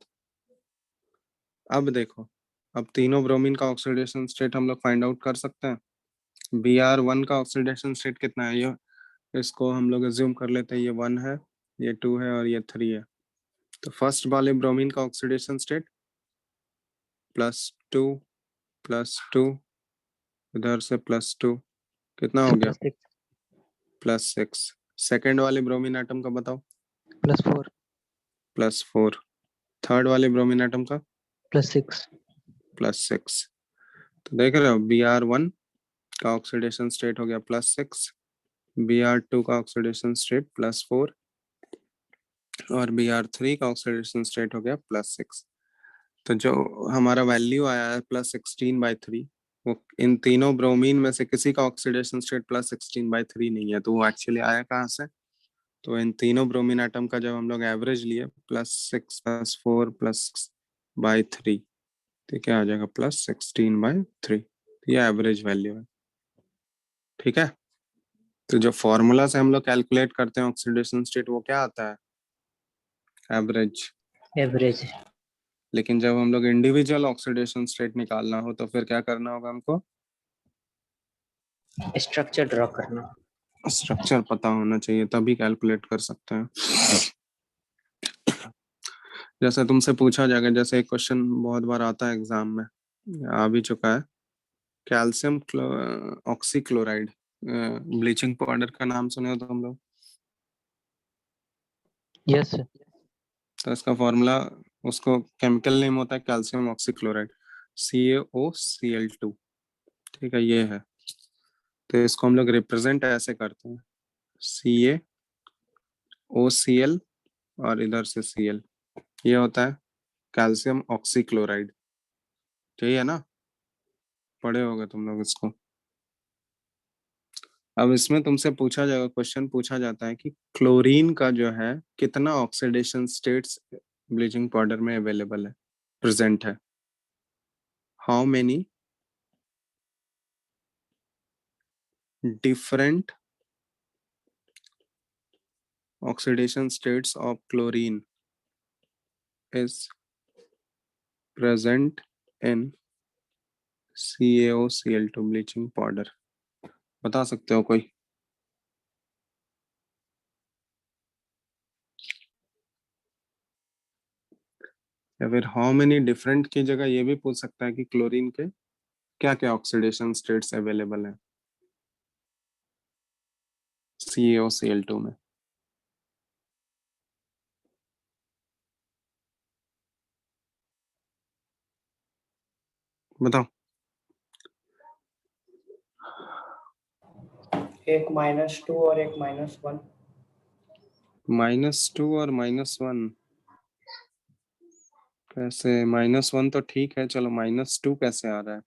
अब देखो, अब तीनों ब्रोमीन का ऑक्सीडेशन स्टेट हम लोग फाइंड आउट कर सकते हैं। Br1 का ऑक्सीडेशन स्टेट कितना है, ये इसको हम लोग अज्यूम कर लेते हैं, ये 1 है, ये 2 है, और ये 3 है। तो फर्स्ट वाले ब्रोमीन का ऑक्सीडेशन स्टेट +2 +2, इधर से +2, कितना हो गया, +6 +6। सेकेंड वाले ब्रोमीन एटम का बताओ, +4 +4। थर्ड वाले ब्रोमीन एटम का +6 +6। तो देख रहे हो, Br1 का ऑक्सीडेशन स्टेट हो गया +6, Br2 का ऑक्सीडेशन स्टेट +4, और Br3 का ऑक्सीडेशन स्टेट हो गया +6। तो जो हमारा वैल्यू आया है +16/3, वो इन तीनों ब्रोमीन में से किसी का ऑक्सीडेशन स्टेट +16/3 नहीं है। तो वो एक्चुअली आया कहाँ से? तो इन तीनों ब्रोमीन एटम का जब हम लोग एवरेज लिए +6 +4 +3, तो क्या आ जाएगा, +16/3। ये एवरेज वैल्यू है। ठीक है, तो जो फॉर्मूला से हम लोग कैलकुलेट करते हैं ऑक्सीडेशन स्टेट, वो क्या आता है, एवरेज। एवरेज लेकिन जब हम लोग इंडिविजुअल ऑक्सीडेशन स्टेट निकालना हो तो फिर क्या करना होगा हमको, स्ट्रक्चर ड्रॉ करना स्ट्रक्चर पता होना चाहिए, तभी कैलकुलेट कर सकते हैं। जैसे तुमसे पूछा जाएगा, जैसे एक क्वेश्चन बहुत बार आता है एग्जाम में, आ भी चुका है कैल्शियम ऑक्सीक्लोराइड, ब्लीचिंग पाउडर का नाम सुने हो तुम लोग? Yes sir. तो इसका फॉर्मूला, उसको केमिकल नेम होता है कैल्शियम ऑक्सीक्लोराइड, CaOCl2। ठीक है, ये है। तो इसको हम लोग रिप्रेजेंट ऐसे करते हैं, CaOCl और इधर से Cl, ये होता है कैल्शियम ऑक्सीक्लोराइड। यही है ना, पढ़े होगे तुम लोग इसको। अब इसमें तुमसे पूछा जाएगा, क्वेश्चन पूछा जाता है कि क्लोरीन का जो है कितना ऑक्सीडेशन स्टेट्स ब्लीचिंग पाउडर में अवेलेबल है, प्रेजेंट है। How many different oxidation states of chlorine is present in CaOCl2 bleaching powder? बता सकते हो कोई? या फिर हाउ मेनी डिफरेंट की जगह ये भी पूछ सकता है कि क्लोरीन के क्या क्या ऑक्सीडेशन स्टेट्स अवेलेबल है CaOCl2 में। बताओ। एक -2 और एक -1। -2 और -1 कैसे? -1 तो ठीक है, चलो -2 कैसे आ रहा है?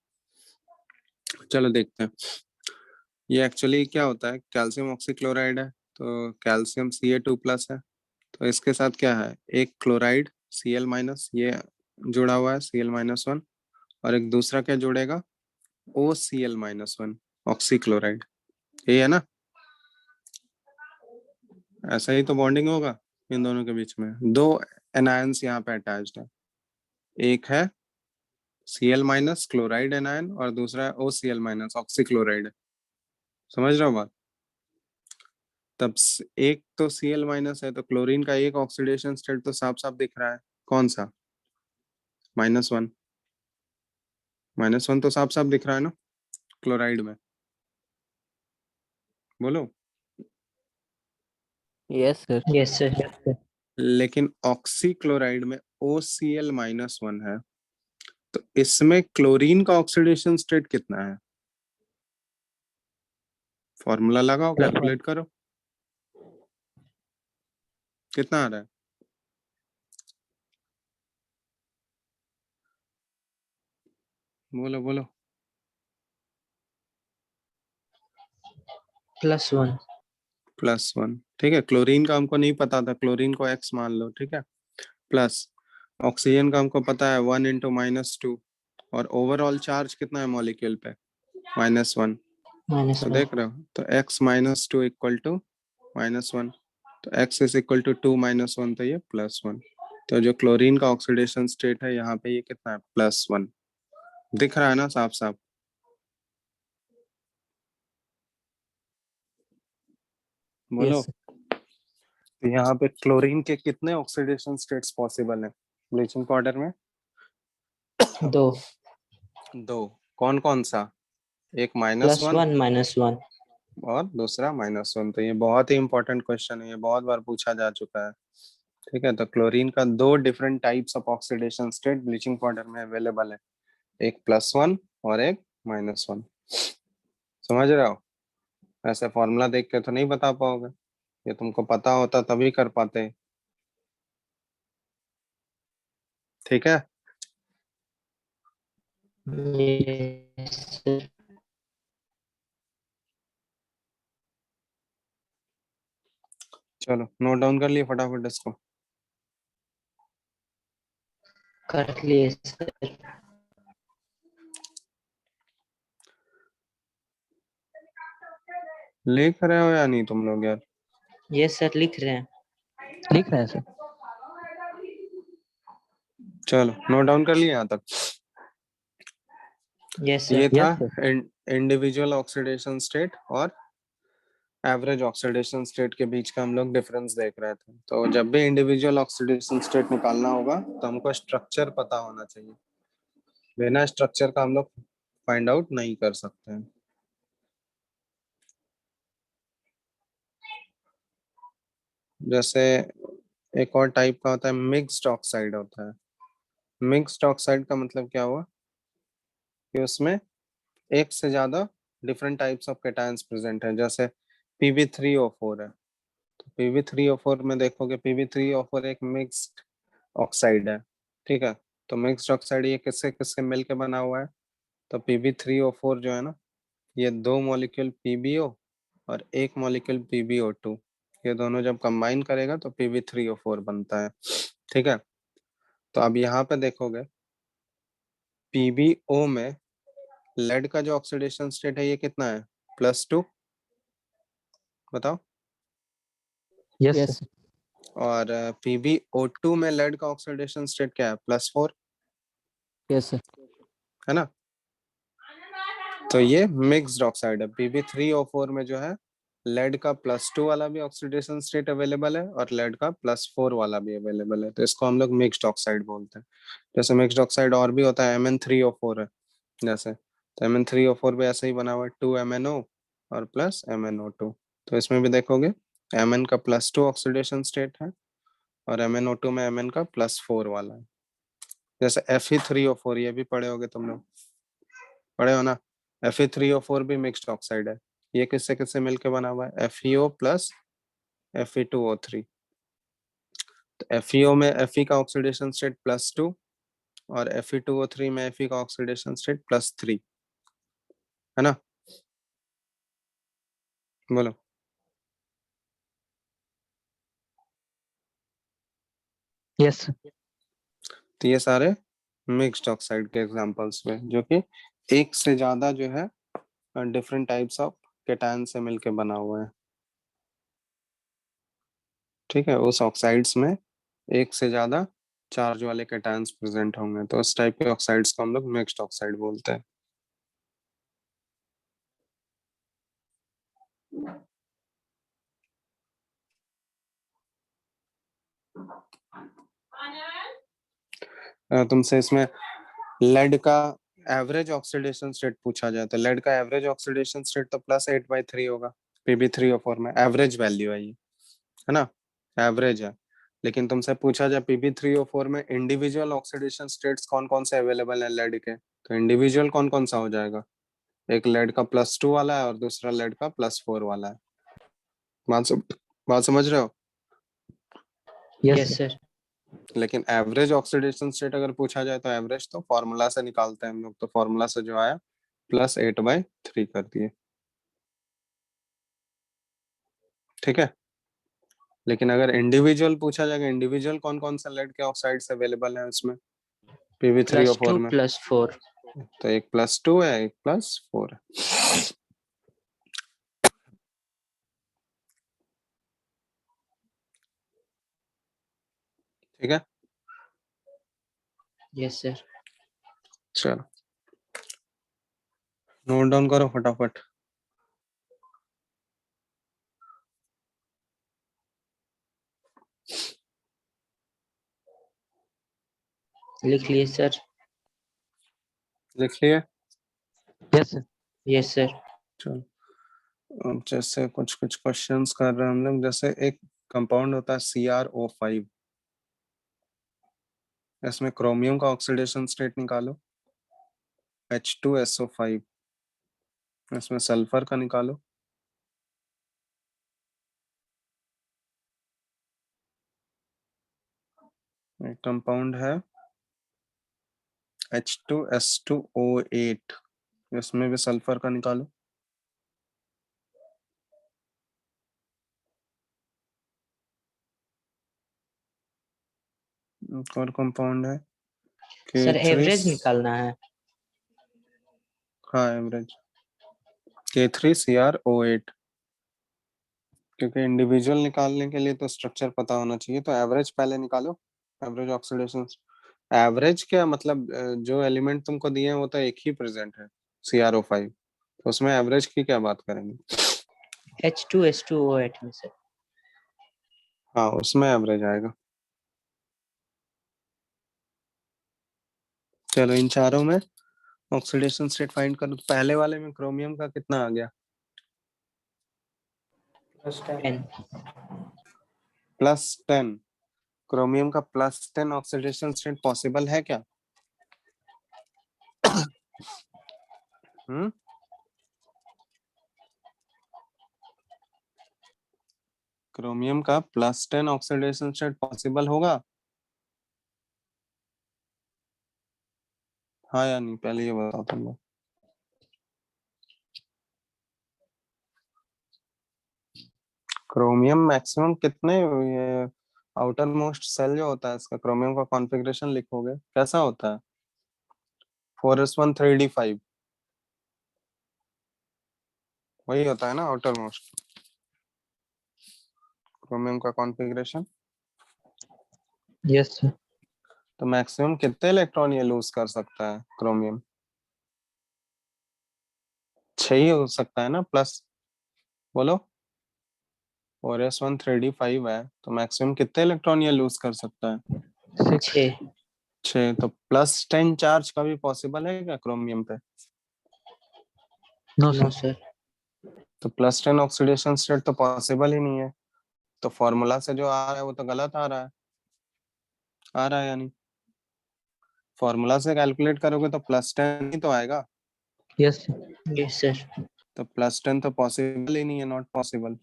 चलो देखते हैं। ये एक्चुअली क्या होता है, कैल्शियम ऑक्सीक्लोराइड है, तो कैल्शियम Ca2+ है, तो इसके साथ क्या है, एक क्लोराइड Cl-, ये जुड़ा हुआ है Cl-1, और एक दूसरा क्या जुड़ेगा, OCl-1, ऑक्सीक्लोराइड। यही है ना? ऐसा ही तो बॉन्डिंग होगा इन दोनों के बीच में। दो एनायंस यहाँ पे अटैच्ड है, एक है Cl- क्लोराइड एनायन और दूसरा है OCl- ऑक्सीक्लोराइड। समझ रहे हो बात? तब एक तो Cl- है, तो क्लोरीन का एक ऑक्सीडेशन स्टेट तो साफ साफ दिख रहा है, कौन सा? -1। -1 तो साफ साफ दिख रहा है ना क्लोराइड में, बोलो। Yes sir. Yes sir. लेकिन ऑक्सीक्लोराइड में OCl-1 है, तो इसमें क्लोरीन का ऑक्सीडेशन स्टेट कितना है? फॉर्मूला लगाओ, +1। कैलकुलेट करो, कितना आ रहा है? बोलो बोलो। +1। +1, ठीक है। क्लोरीन का हमको नहीं पता था, क्लोरीन को X मान लो, ठीक है। प्लस ऑक्सीजन का हमको पता है 1 × -2, और ओवरऑल चार्ज कितना है मॉलिक्यूल पे, -1। तो -1। देख रहे हो, तो X - 2 = -1, तो X = 2 - 1, तो ये +1। तो जो क्लोरीन का ऑक्सीडेशन स्टेट है यहाँ पे, ये कितना है, +1। दिख रहा है ना साफ साफ? बोलो। यस तो यहाँ पे क्लोरीन के कितने ऑक्सीडेशन स्टेट्स पॉसिबल हैं ब्लीचिंग पाउडर में? 2। 2। कौन कौन सा? एक -1 +1 -1। और दूसरा -1। तो ये बहुत ही इंपॉर्टेंट क्वेश्चन है, ये बहुत बार पूछा जा चुका है। ठीक है, तो क्लोरीन का दो different types of oxidation state bleaching powder में अवेलेबल है, एक +1 और एक -1। समझ रहे हो? ऐसे फॉर्मूला देख के तो नहीं बता पाओगे, ये तुमको पता होता तभी कर पाते। ठीक है, यस सर। चलो नोट डाउन कर लिए फटाफट इसको। कर लिए सर। लिख रहे हो या नहीं तुम लोग यार? यस सर, लिख रहे हैं। लिख रहे हैं सर। चलो नोट डाउन कर लिए यहाँ तक। यस ये सर। था yes sir. Individual oxidation state और एवरेज ऑक्सीडेशन स्टेट के बीच का हम लोग डिफरेंस देख रहे थे। तो जब भी इंडिविजुअल ऑक्सीडेशन स्टेट निकालना होगा तो हमको स्ट्रक्चर पता होना चाहिए। बिना स्ट्रक्चर का हम लोग फाइंड आउट नहीं कर सकते हैं। जैसे एक और टाइप का होता है मिक्स्ड ऑक्साइड होता है। मिक्स्ड ऑक्साइड का मतलब क्या हुआ कि उसमें एक से ज्यादा different types of cations present है। जैसे Pb3O4 है, तो Pb3O4 में देखोगे Pb3O4 एक मिक्स्ड ऑक्साइड है, ठीक है। तो मिक्स्ड ऑक्साइड ये किससे किससे मिलके बना हुआ है, तो Pb3O4 जो है ना, ये दो मॉलिक्यूल PbO और एक मॉलिक्यूल PbO2, ये दोनों जब कंबाइन करेगा तो Pb3O4 बनता है, ठीक है। तो अब यहाँ पे देखोगे PbO में लेड का जो ऑक्सीडेशन स्टेट है ये कितना है, +2, बताओ। Yes Yes. सर। और PbO2 में लेड का ऑक्सीडेशन स्टेट क्या है, +4, यस सर। है ना। तो ये मिक्स्ड ऑक्साइड है। Pb3O4 में जो है लेड का +2 वाला भी ऑक्सीडेशन स्टेट अवेलेबल है और लेड का +4 वाला भी अवेलेबल है, तो इसको हम लोग मिक्स्ड ऑक्साइड बोलते हैं। जैसे मिक्स्ड ऑक्साइड और भी होता है, Mn3O4 है जैसे, तो Mn3O4 भी ऐसे ही बना हुआ है, 2MnO और प्लस MnO2। तो इसमें भी देखोगे Mn का +2 ऑक्सीडेशन स्टेट है और MnO2 में Mn का +4 वाला है। जैसे Fe3O4, ये भी पढ़े होगे तुम लोग, पढ़े हो ना। Fe3O4 भी मिक्स्ड ऑक्साइड है। ये किससे किससे मिलके बना हुआ है, FeO प्लस Fe2O3। तो FeO में Fe का ऑक्सीडेशन स्टेट +2 और Fe2O3 में Fe का ऑक्सीडेशन स्टेट +3, है ना। बोलो। Yes sir. तो ये सारे मिक्स्ड ऑक्साइड के एग्जांपल्स हुए, जो कि एक से ज्यादा जो है डिफरेंट टाइप्स ऑफ केटायन से मिलके बना हुआ है, ठीक है। उस ऑक्साइड्स में एक से ज्यादा चार्ज वाले केटायंस प्रेजेंट होंगे, तो उस टाइप के ऑक्साइड्स को हम लोग मिक्स्ड ऑक्साइड बोलते हैं। तुमसे इसमें लेड का एवरेज ऑक्सीडेशन स्टेट पूछा जाए तो लेड का एवरेज ऑक्सीडेशन स्टेट तो +8/3 होगा। Pb3O4 में एवरेज वैल्यू है ये, है ना, एवरेज है। लेकिन तुमसे पूछा जाए Pb3O4 में इंडिविजुअल ऑक्सीडेशन स्टेट्स कौन कौन से अवेलेबल है लेड के, तो इंडिविजुअल कौन कौन सा हो जाएगा, एक लेड का +2 वाला है और दूसरा लेड का +4 वाला है। बात समझ रहे हो। Yes Yes, sir. sir. लेकिन एवरेज ऑक्सीडेशन स्टेट अगर पूछा जाए तो एवरेज तो फॉर्मूला से निकालते हैं हम लोग, तो फॉर्मूला से जो आया +8/3 कर दिए, ठीक है। लेकिन अगर इंडिविजुअल पूछा जाएगा, इंडिविजुअल कौन कौन सा लेड के ऑक्साइड्स अवेलेबल है उसमें Pb3O4 +2 में, +4. तो एक +2 है, एक +4 है, ठीक है। Yes, sir. चलो नोट डाउन करो फटाफट। लिख लिए सर. लिख लिए। Yes sir. Yes, sir. चलो अब जैसे कुछ कुछ क्वेश्चंस कर रहे हैं हम लोग। जैसे एक कंपाउंड होता है CrO5, इसमें क्रोमियम का ऑक्सीडेशन स्टेट निकालो, H2SO5, इसमें सल्फर का निकालो, एक कंपाउंड है H2S2O8, इसमें भी सल्फर का निकालो। एक और कंपाउंड है सर K3, एवरेज निकालना है. हाँ एवरेज, K3CrO8, क्योंकि इंडिविजुअल निकालने के लिए तो स्ट्रक्चर पता होना चाहिए, तो एवरेज पहले निकालो, एवरेज ऑक्सीडेशन। एवरेज क्या मतलब, जो एलिमेंट तुमको दिए हैं वो तो एक ही प्रेजेंट है CrO5, तो उसमें एवरेज की क्या बात करेंगे। H2S2O8 में सर. हाँ उसमें एवरेज आएगा। चलो इन चारों में ऑक्सीडेशन स्टेट फाइंड करो तो पहले वाले में क्रोमियम का कितना आ गया? +10 +10। क्रोमियम का +10 ऑक्सीडेशन स्टेट पॉसिबल है क्या? हम्म क्रोमियम का +10 ऑक्सीडेशन स्टेट पॉसिबल होगा? हाँ या नहीं, पहले ये बताओ तुम लोग। क्रोमियम मैक्सिमम कितने, ये आउटर मोस्ट सेल जो होता है इसका क्रोमियम का कॉन्फ़िगरेशन लिखोगे कैसा होता है? 4s1 3d5 वही होता है ना आउटर मोस्ट क्रोमियम का कॉन्फ़िगरेशन। Yes, sir. तो मैक्सिमम कितने इलेक्ट्रॉन ये लूज कर सकता है क्रोमियम? 6 ही हो सकता है ना प्लस, बोलो। 4s1 3d5 है तो मैक्सिमम कितने इलेक्ट्रॉन ये लूज कर सकता है? 6. 6 6। तो +10 चार्ज का भी पॉसिबल है क्या क्रोमियम पे? No, no sir. सर तो +10 ऑक्सीडेशन स्टेट तो पॉसिबल ही नहीं है। तो फॉर्मूला से जो आ रहा है वो तो गलत आ रहा है, आ रहा है यानी फॉर्मूला से कैलकुलेट करोगे तो +10 ही तो आएगा। Yes, sir. यस सर तो +10 तो पॉसिबल ही नहीं है, not possible.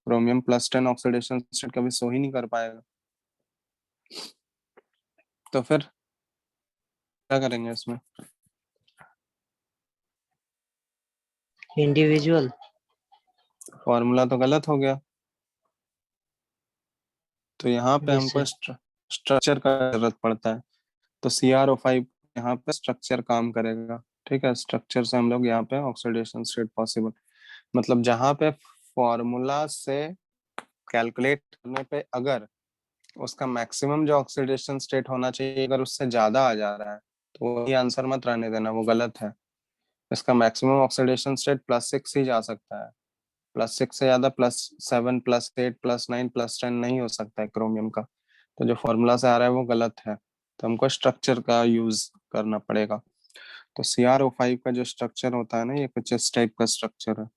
Chromium +10 oxidation state कभी सो ही नहीं कर पाएगा। तो फिर क्या करेंगे इसमें? इंडिविजुअल फॉर्मूला तो गलत हो गया। तो यहाँ पे यस हमको सर स्ट्रक्चर का जरूरत पड़ता है। तो CrO5 यहाँ पे स्ट्रक्चर काम करेगा। ठीक है, स्ट्रक्चर से हम लोग यहाँ पे ऑक्सीडेशन स्टेट पॉसिबल, मतलब जहाँ पे फॉर्मूला से कैलकुलेट करने पे अगर उसका मैक्सिमम जो ऑक्सीडेशन स्टेट होना चाहिए अगर उससे ज्यादा आ जा रहा है तो वही आंसर मत रहने देना, वो गलत है। इसका मैक्सिमम ऑक्सीडेशन स्टेट +6 ही जा सकता है। +6 से ज्यादा +7 +8 +9 +10 नहीं हो सकता है क्रोमियम का। तो जो फॉर्मूला से आ रहा है वो गलत है, तो हमको स्ट्रक्चर का यूज करना पड़ेगा। तो CrO5 का जो स्ट्रक्चर होता है ना, ये कुछ इस टाइप का स्ट्रक्चर है।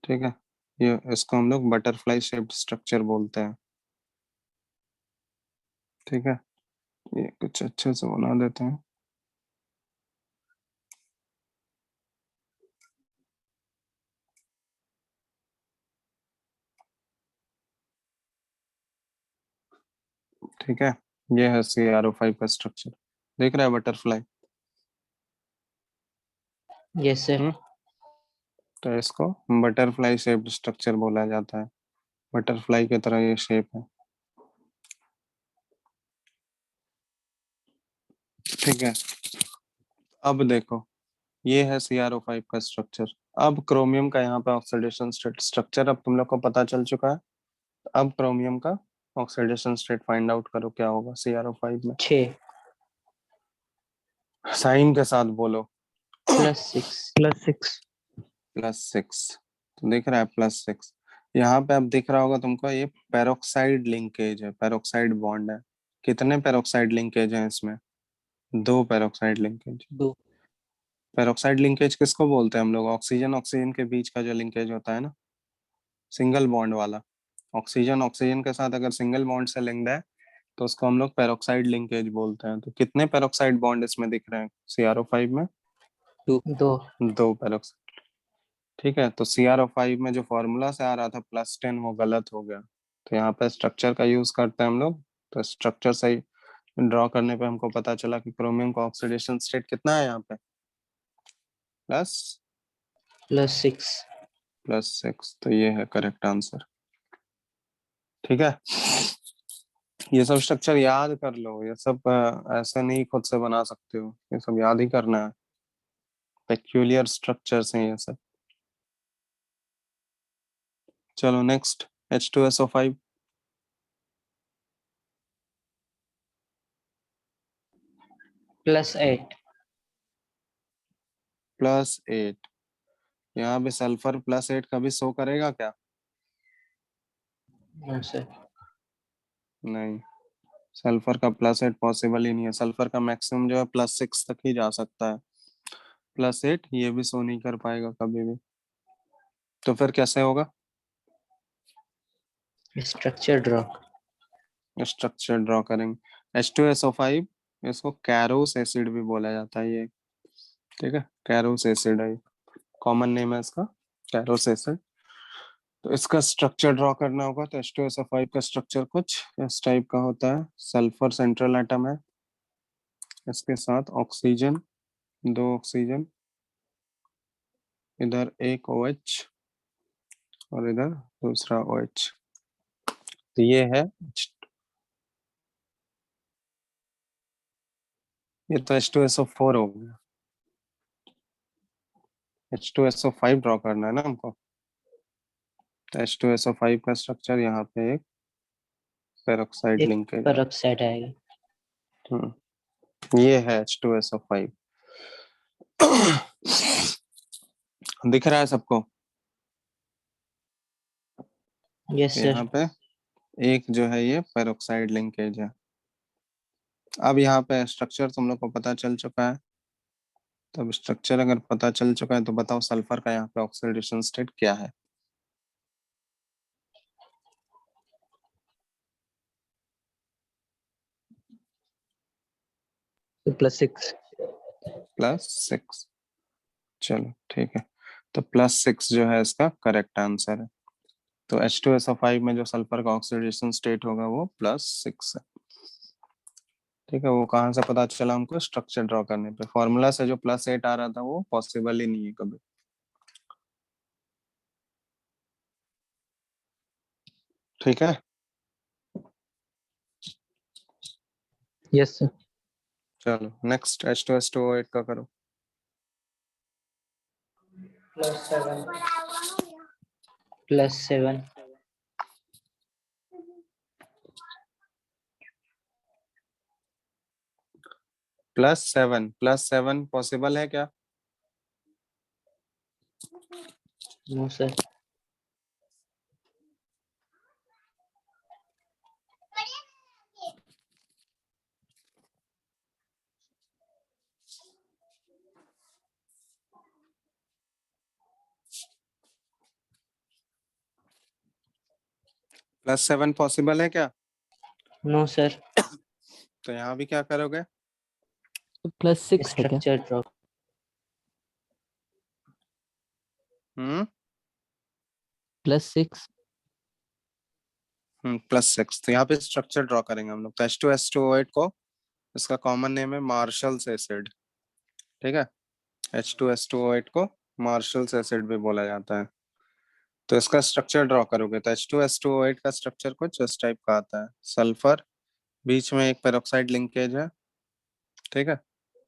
ठीक है, ये इसको हम लोग बटरफ्लाई शेप्ड स्ट्रक्चर बोलते हैं। ठीक है, ये कुछ अच्छे से बना देते हैं। ठीक है, ये है CrO5 का स्ट्रक्चर, देख रहा है बटरफ्लाई। यस सर तो इसको बटरफ्लाई शेप्ड स्ट्रक्चर बोला जाता है, बटरफ्लाई की तरह ये शेप है। ठीक है, अब देखो ये है CrO5 का स्ट्रक्चर। अब क्रोमियम का यहाँ पे ऑक्सीडेशन स्टेट स्ट्रक्चर अब तुम लोग को पता चल चुका है। अब क्रोमियम का ऑक्सीडेशन स्टेट फाइंड आउट करो क्या होगा CrO5 में। 6 साइन के साथ बोलो। +6 +6. +6। तो दिख रहा है +6। यहाँ पे अब दिख रहा होगा तुमको, ये पेरोक्साइड लिंकेज है, पेरोक्साइड बॉन्ड है। कितने पेरोक्साइड लिंकेज हैं इसमें? 2 पेरोक्साइड लिंकेज। 2 पेरोक्साइड लिंकेज किसको बोलते हैं हम लोग? ऑक्सीजन ऑक्सीजन के बीच का जो लिंकेज होता है ना, सिंगल बॉन्ड वाला। ऑक्सीजन ऑक्सीजन के साथ अगर सिंगल बॉन्ड से लिंक्ड है तो उसको हम लोग पेरोक्साइड लिंकेज बोलते हैं। तो कितने पेरोक्साइड बॉन्ड इसमें दिख रहे हैं CrO5 में? 2 2 पेरोक्साइड। ठीक है, तो CrO5 में जो फॉर्मूला से आ रहा था +10 वो गलत हो गया। तो यहाँ पे स्ट्रक्चर का यूज करते हैं हम लोग। तो स्ट्रक्चर सही ड्रॉ करने पे हमको पता चला कि क्रोमियम का ऑक्सीडेशन स्टेट कितना है यहाँ पे, प्लस +6 +6। तो ये है करेक्ट आंसर। ठीक है, ये सब स्ट्रक्चर याद कर लो, ये सब ऐसे नहीं खुद से बना सकते हो, ये सब याद ही करना है। पेक्यूलियर स्ट्रक्चर्स हैं ये सब। चलो नेक्स्ट, H2SO5। +8 +8। यहाँ पे सल्फर +8 कभी शो करेगा क्या? नो सर नहीं, सल्फर का +8 पॉसिबल ही नहीं है। सल्फर का मैक्सिमम जो है +6 तक ही जा सकता है। +8 ये भी शो नहीं कर पाएगा कभी भी। तो फिर कैसे होगा? Structure draw. स्ट्रक्चर ड्रॉ करेंगे। H2SO5 इसको कैरोस एसिड भी बोला जाता है ये, ठीक है, कैरोस एसिड है, कॉमन नेम है इसका कैरोस एसिड। तो इसका स्ट्रक्चर ड्रॉ करना होगा। तो H2SO5 का स्ट्रक्चर कुछ इस टाइप का होता है। सल्फर सेंट्रल एटम है, इसके साथ ऑक्सीजन, 2 ऑक्सीजन, इधर एक OH और इधर दूसरा OH। तो ये है ये तो H2SO4 हो गया। H2SO5 ड्रॉ करना है ना हमको। तो H2SO5 का स्ट्रक्चर यहाँ पे एक पेरोक्साइड एक लिंकेज है। पेरोक्साइड आएगा। ये है H2SO5। दिख रहा है सबको? Yes sir. यहाँ पे एक जो है ये पेरोक्साइड लिंकेज है। अब यहाँ पे स्ट्रक्चर तुम लोग को पता चल चुका है। तो अब स्ट्रक्चर अगर पता चल चुका है तो बताओ सल्फर का यहाँ पे ऑक्सीडेशन स्टेट क्या है? +6। +6। चलो ठीक है, तो +6 जो है इसका करेक्ट आंसर है। तो H2SO5 में जो सल्फर का ऑक्सीडेशन स्टेट होगा वो +6 है। ठीक है, वो कहाँ से पता चला हमको? स्ट्रक्चर ड्रॉ करने पे। फॉर्मूला से जो +8 आ रहा था वो पॉसिबल ही नहीं है कभी। ठीक है, यस सर। चलो नेक्स्ट H2SO8 का करो। +7 +7 पॉसिबल है क्या? No sir. +7 पॉसिबल है क्या? No sir. तो यहाँ भी क्या करोगे? +6 है क्या? Structure draw. +6। +6। तो यहाँ पे स्ट्रक्चर ड्रॉ करेंगे हम लोग। तो H2SO8 को इसका कॉमन नेम है मार्शल्स एसिड, ठीक है। H2SO8 को मार्शल्स एसिड भी बोला जाता है। तो इसका स्ट्रक्चर ड्रॉ करोगे तो H2SO8 का स्ट्रक्चर कुछ इस टाइप का आता है। सल्फर, बीच में एक पेरोक्साइड लिंकेज है, ठीक है,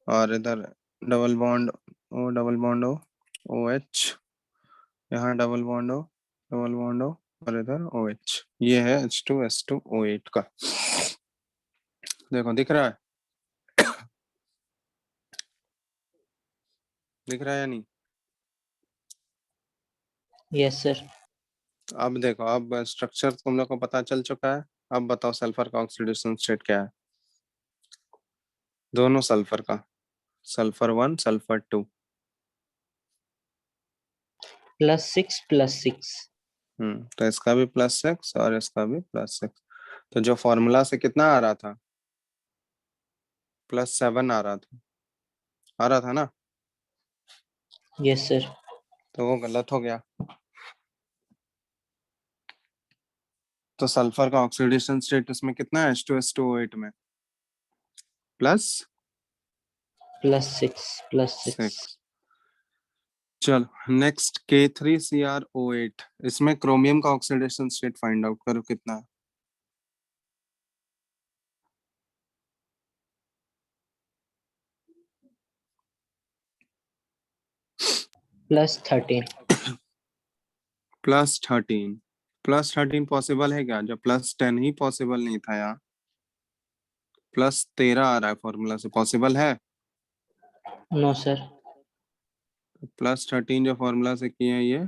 और इधर double bond O, double bond O, OH, यहाँ double bond O, double bond O, और इधर OH। ये है H2SO8 का। देखो दिख रहा है? दिख रहा है या नहीं? Yes sir. अब देखो, अब स्ट्रक्चर तुम लोग को पता चल चुका है। अब बताओ सल्फर का ऑक्सीडेशन स्टेट क्या है? दोनों सल्फर का, सल्फर 1, सल्फर 2। +6 तो इसका भी +6 और इसका भी +6। तो जो फॉर्मूला से कितना आ रहा था? +7 आ रहा था ना? Yes sir. तो वो गलत हो गया। तो सल्फर का ऑक्सीडेशन स्टेट इसमें कितना है H2SO8 में? +6। +6 चलो नेक्स्ट K3CrO8, इसमें क्रोमियम का ऑक्सीडेशन स्टेट फाइंड आउट करो कितना है? +13 +13। +13 पॉसिबल है क्या? जब +10 ही पॉसिबल नहीं था यार। +13 आ रहा है फॉर्मूला से, पॉसिबल है? No sir. +13 जो फॉर्मूला से किए हैं ये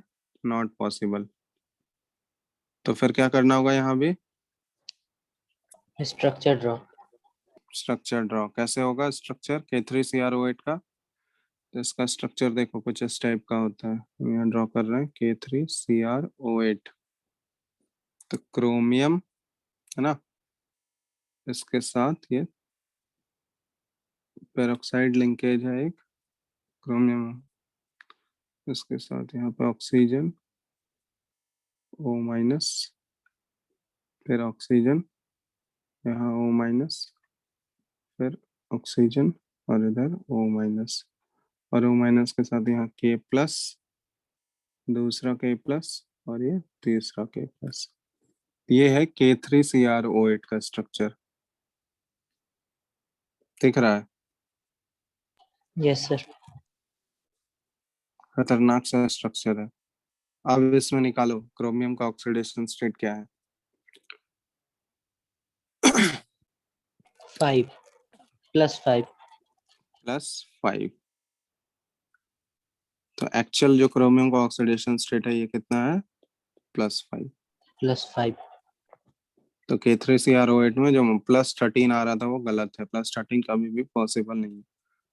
नॉट पॉसिबल। तो फिर क्या करना होगा यहाँ भी? Structure draw. स्ट्रक्चर ड्रॉ कैसे होगा? स्ट्रक्चर K3CrO8 का तो इसका स्ट्रक्चर देखो कुछ इस टाइप का होता है, हम यहाँ ड्रॉ कर रहे हैं K3CrO8। तो क्रोमियम है ना, इसके साथ ये पेरोक्साइड लिंकेज है एक, क्रोमियम इसके साथ यहाँ पे ऑक्सीजन O-, फिर ऑक्सीजन यहाँ O-, फिर ऑक्सीजन और इधर O-, और O- के साथ यहाँ K+, दूसरा K+, और ये तीसरा K+। ये है K3CrO8 का स्ट्रक्चर, दिख रहा है? Yes sir. खतरनाक सा स्ट्रक्चर है। अब इसमें निकालो क्रोमियम का ऑक्सीडेशन स्टेट क्या है। 5 +5 +5। तो एक्चुअल जो क्रोमियम का ऑक्सीडेशन स्टेट है ये कितना है, +5। +5 तो K3CrO8 में जो +13 आ रहा था वो गलत है, +13 कभी भी पॉसिबल नहीं है।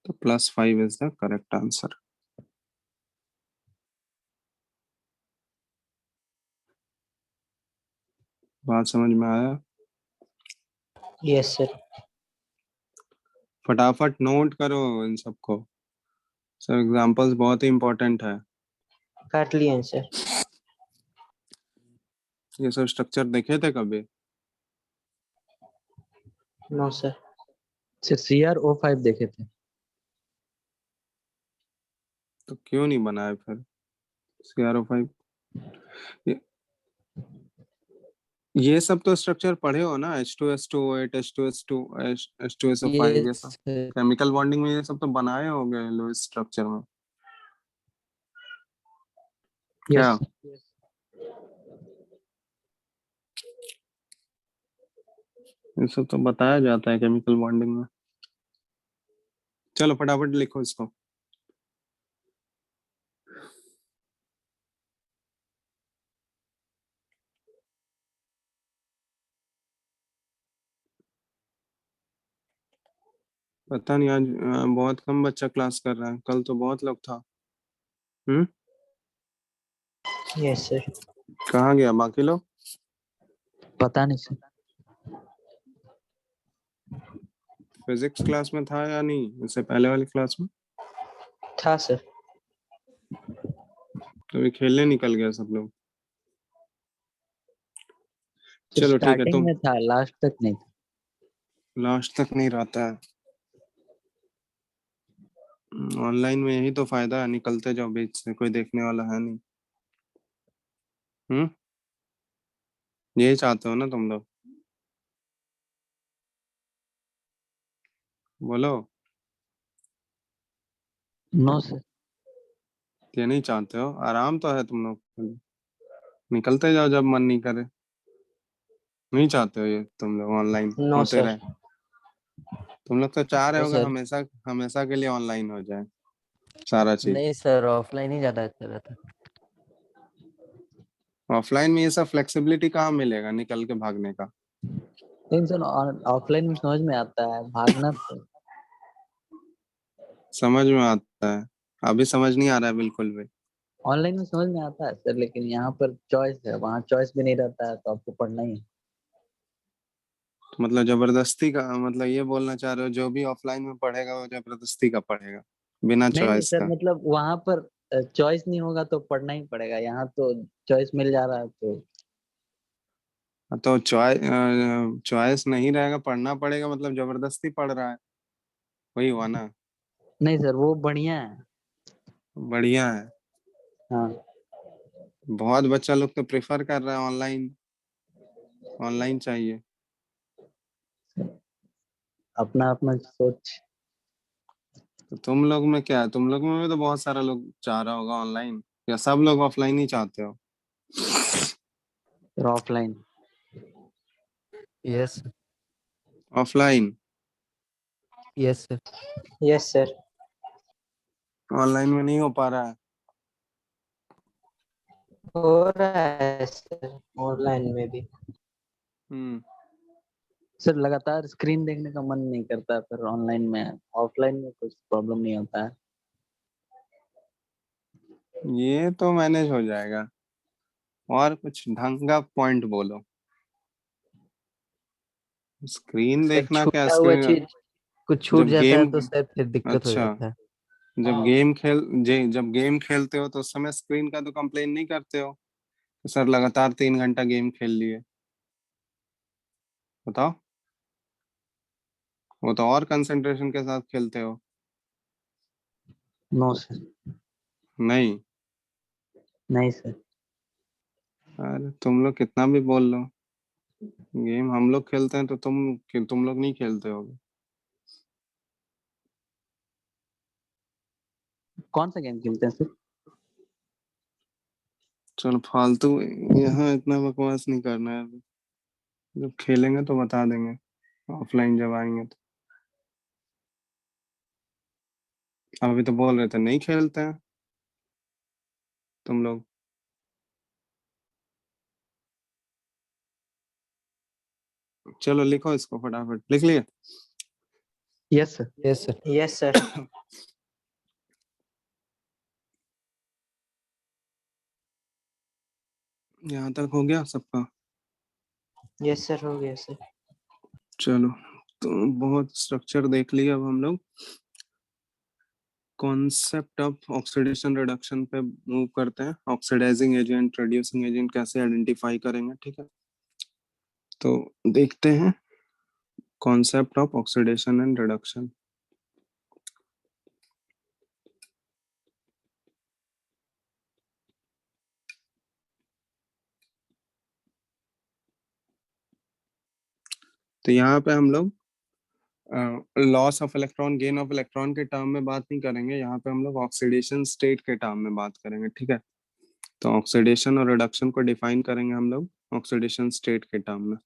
तो +5 इज द करेक्ट आंसर। बात समझ में आया? Yes sir. फटाफट नोट करो इन सबको, सब एग्जांपल्स बहुत ही इंपॉर्टेंट है। काट लिए सर। ये सब स्ट्रक्चर देखे थे कभी? No sir. सर CrO5 देखे थे। तो क्यों नहीं बनाए फिर CrO5? ये, ये सब तो स्ट्रक्चर पढ़े हो ना, H2S2O8, H2S2, H2SO5, ये सब यस केमिकल बॉन्डिंग में ये सब तो बनाए होंगे लुईस स्ट्रक्चर में। क्या यस ये सब तो बताया जाता है केमिकल बॉन्डिंग में। चलो फटाफट लिखो इसको। पता नहीं आज बहुत कम बच्चा क्लास कर रहा है, कल तो बहुत लोग था। Yes sir. कहाँ गया बाकी लोग? पता नहीं सर। फिजिक्स क्लास में था या नहीं, इससे पहले वाली क्लास में? था सर। तो अभी खेलने निकल गया सब लोग। चलो ठीक है, स्टार्टिंग तुम में था, लास्ट तक नहीं था। लास्ट तक नहीं रहता है। ऑनलाइन में यही तो फायदा है, निकलते जाओ बीच से, कोई देखने वाला है नहीं। हम्म, यही चाहते हो ना तुम लोग? बोलो। No sir. ये नहीं चाहते हो? आराम तो है तुम लोग, निकलते जाओ जब मन नहीं करे। नहीं चाहते हो ये तुम लोग ऑनलाइन नो होते सर। रहे? तुम लोग तो चाह रहे नो होगे सर। हमेशा हमेशा के लिए ऑनलाइन हो जाए सारा चीज। नहीं सर, ऑफलाइन ही ज्यादा अच्छा रहता। ऑफलाइन में ये सब फ्लेक्सिबिलिटी कहाँ मिलेगा निकल के भागने का? लेकिन सर ऑफलाइन में समझ में आता है, भागना तो। समझ में आता है, अभी समझ नहीं आ रहा है बिल्कुल भी। ऑनलाइन में समझ में आता है सर, लेकिन यहाँ पर चॉइस है, वहाँ चॉइस भी नहीं रहता है, तो आपको पढ़ना ही है। तो मतलब जबरदस्ती का, मतलब ये बोलना चाह रहे हो जो भी ऑफलाइन में पढ़ेगा वो जबरदस्ती का पढ़ेगा बिना नहीं नहीं चॉइस सर, का? मतलब वहाँ पर चॉइस नहीं होगा तो पढ़ना ही पड़ेगा, यहाँ तो चॉइस मिल जा रहा है तो। तो चॉइस नहीं रहेगा, पढ़ना पड़ेगा, मतलब जबरदस्ती पढ़ रहा है, वही हुआ ना? नहीं सर, वो बढ़िया है। बढ़िया है। हाँ। बहुत बच्चा लोग तो प्रेफर कर रहा है ऑनलाइन, ऑनलाइन चाहिए। अपना अपना सोच। तो तुम लोग में क्या है, तुम लोग में भी तो बहुत सारा लोग चाह रहा होगा ऑनलाइन, या सब लोग ऑफलाइन ही चाहते हो? फिर offline. Yes offline. Yes sir. Yes sir. Online में नहीं हो पा रहा है। हो रहा है सर ऑनलाइन में भी। हम्म। सर लगातार स्क्रीन देखने का मन नहीं करता, फिर ऑनलाइन में। ऑफलाइन में कुछ प्रॉब्लम नहीं होता है। ये तो मैनेज हो जाएगा, और कुछ ढंग का पॉइंट बोलो। स्क्रीन सर देखना क्या, छूटा हुआ स्क्रीन चीज कुछ छूट जब जाता है गेम, तो सर फिर दिक्कत हो अच्छा, जाता है। जब गेम खेलते हो तो उस समय स्क्रीन का तो कंप्लेन नहीं करते हो कि सर लगातार 3 घंटा गेम खेल लिए? बताओ, वो तो और कंसंट्रेशन के साथ खेलते हो। No sir. नहीं, नहीं सर। अरे तुम लोग कितना भी बोल लो, गेम हम लोग खेलते हैं तो तुम लोग नहीं खेलते हो। कौन सा गेम खेलते हैं सर? चलो फालतू, यहाँ इतना बकवास नहीं करना है अभी। जब खेलेंगे तो बता देंगे, ऑफलाइन जब आएंगे तो। अभी तो बोल रहे थे नहीं खेलते हैं तुम लोग। चलो लिखो इसको, फटाफट लिख लिए। Yes sir. Yes sir. Yes sir. यहाँ तक हो गया सबका? यस सर, हो गया सर। चलो, तो बहुत स्ट्रक्चर देख लिया। अब हम लोग कॉन्सेप्ट ऑफ ऑक्सीडेशन रिडक्शन पे मूव करते हैं। ऑक्सीडाइजिंग एजेंट, रिड्यूसिंग एजेंट कैसे आइडेंटिफाई करेंगे, ठीक है? तो देखते हैं concept of oxidation and reduction. तो यहाँ पे हम लोग loss of electron, gain of electron के टर्म में बात नहीं करेंगे। यहाँ पे हम लोग ऑक्सीडेशन स्टेट के टर्म में बात करेंगे, ठीक है? तो ऑक्सीडेशन और रिडक्शन को डिफाइन करेंगे हम लोग ऑक्सीडेशन स्टेट के टर्म में।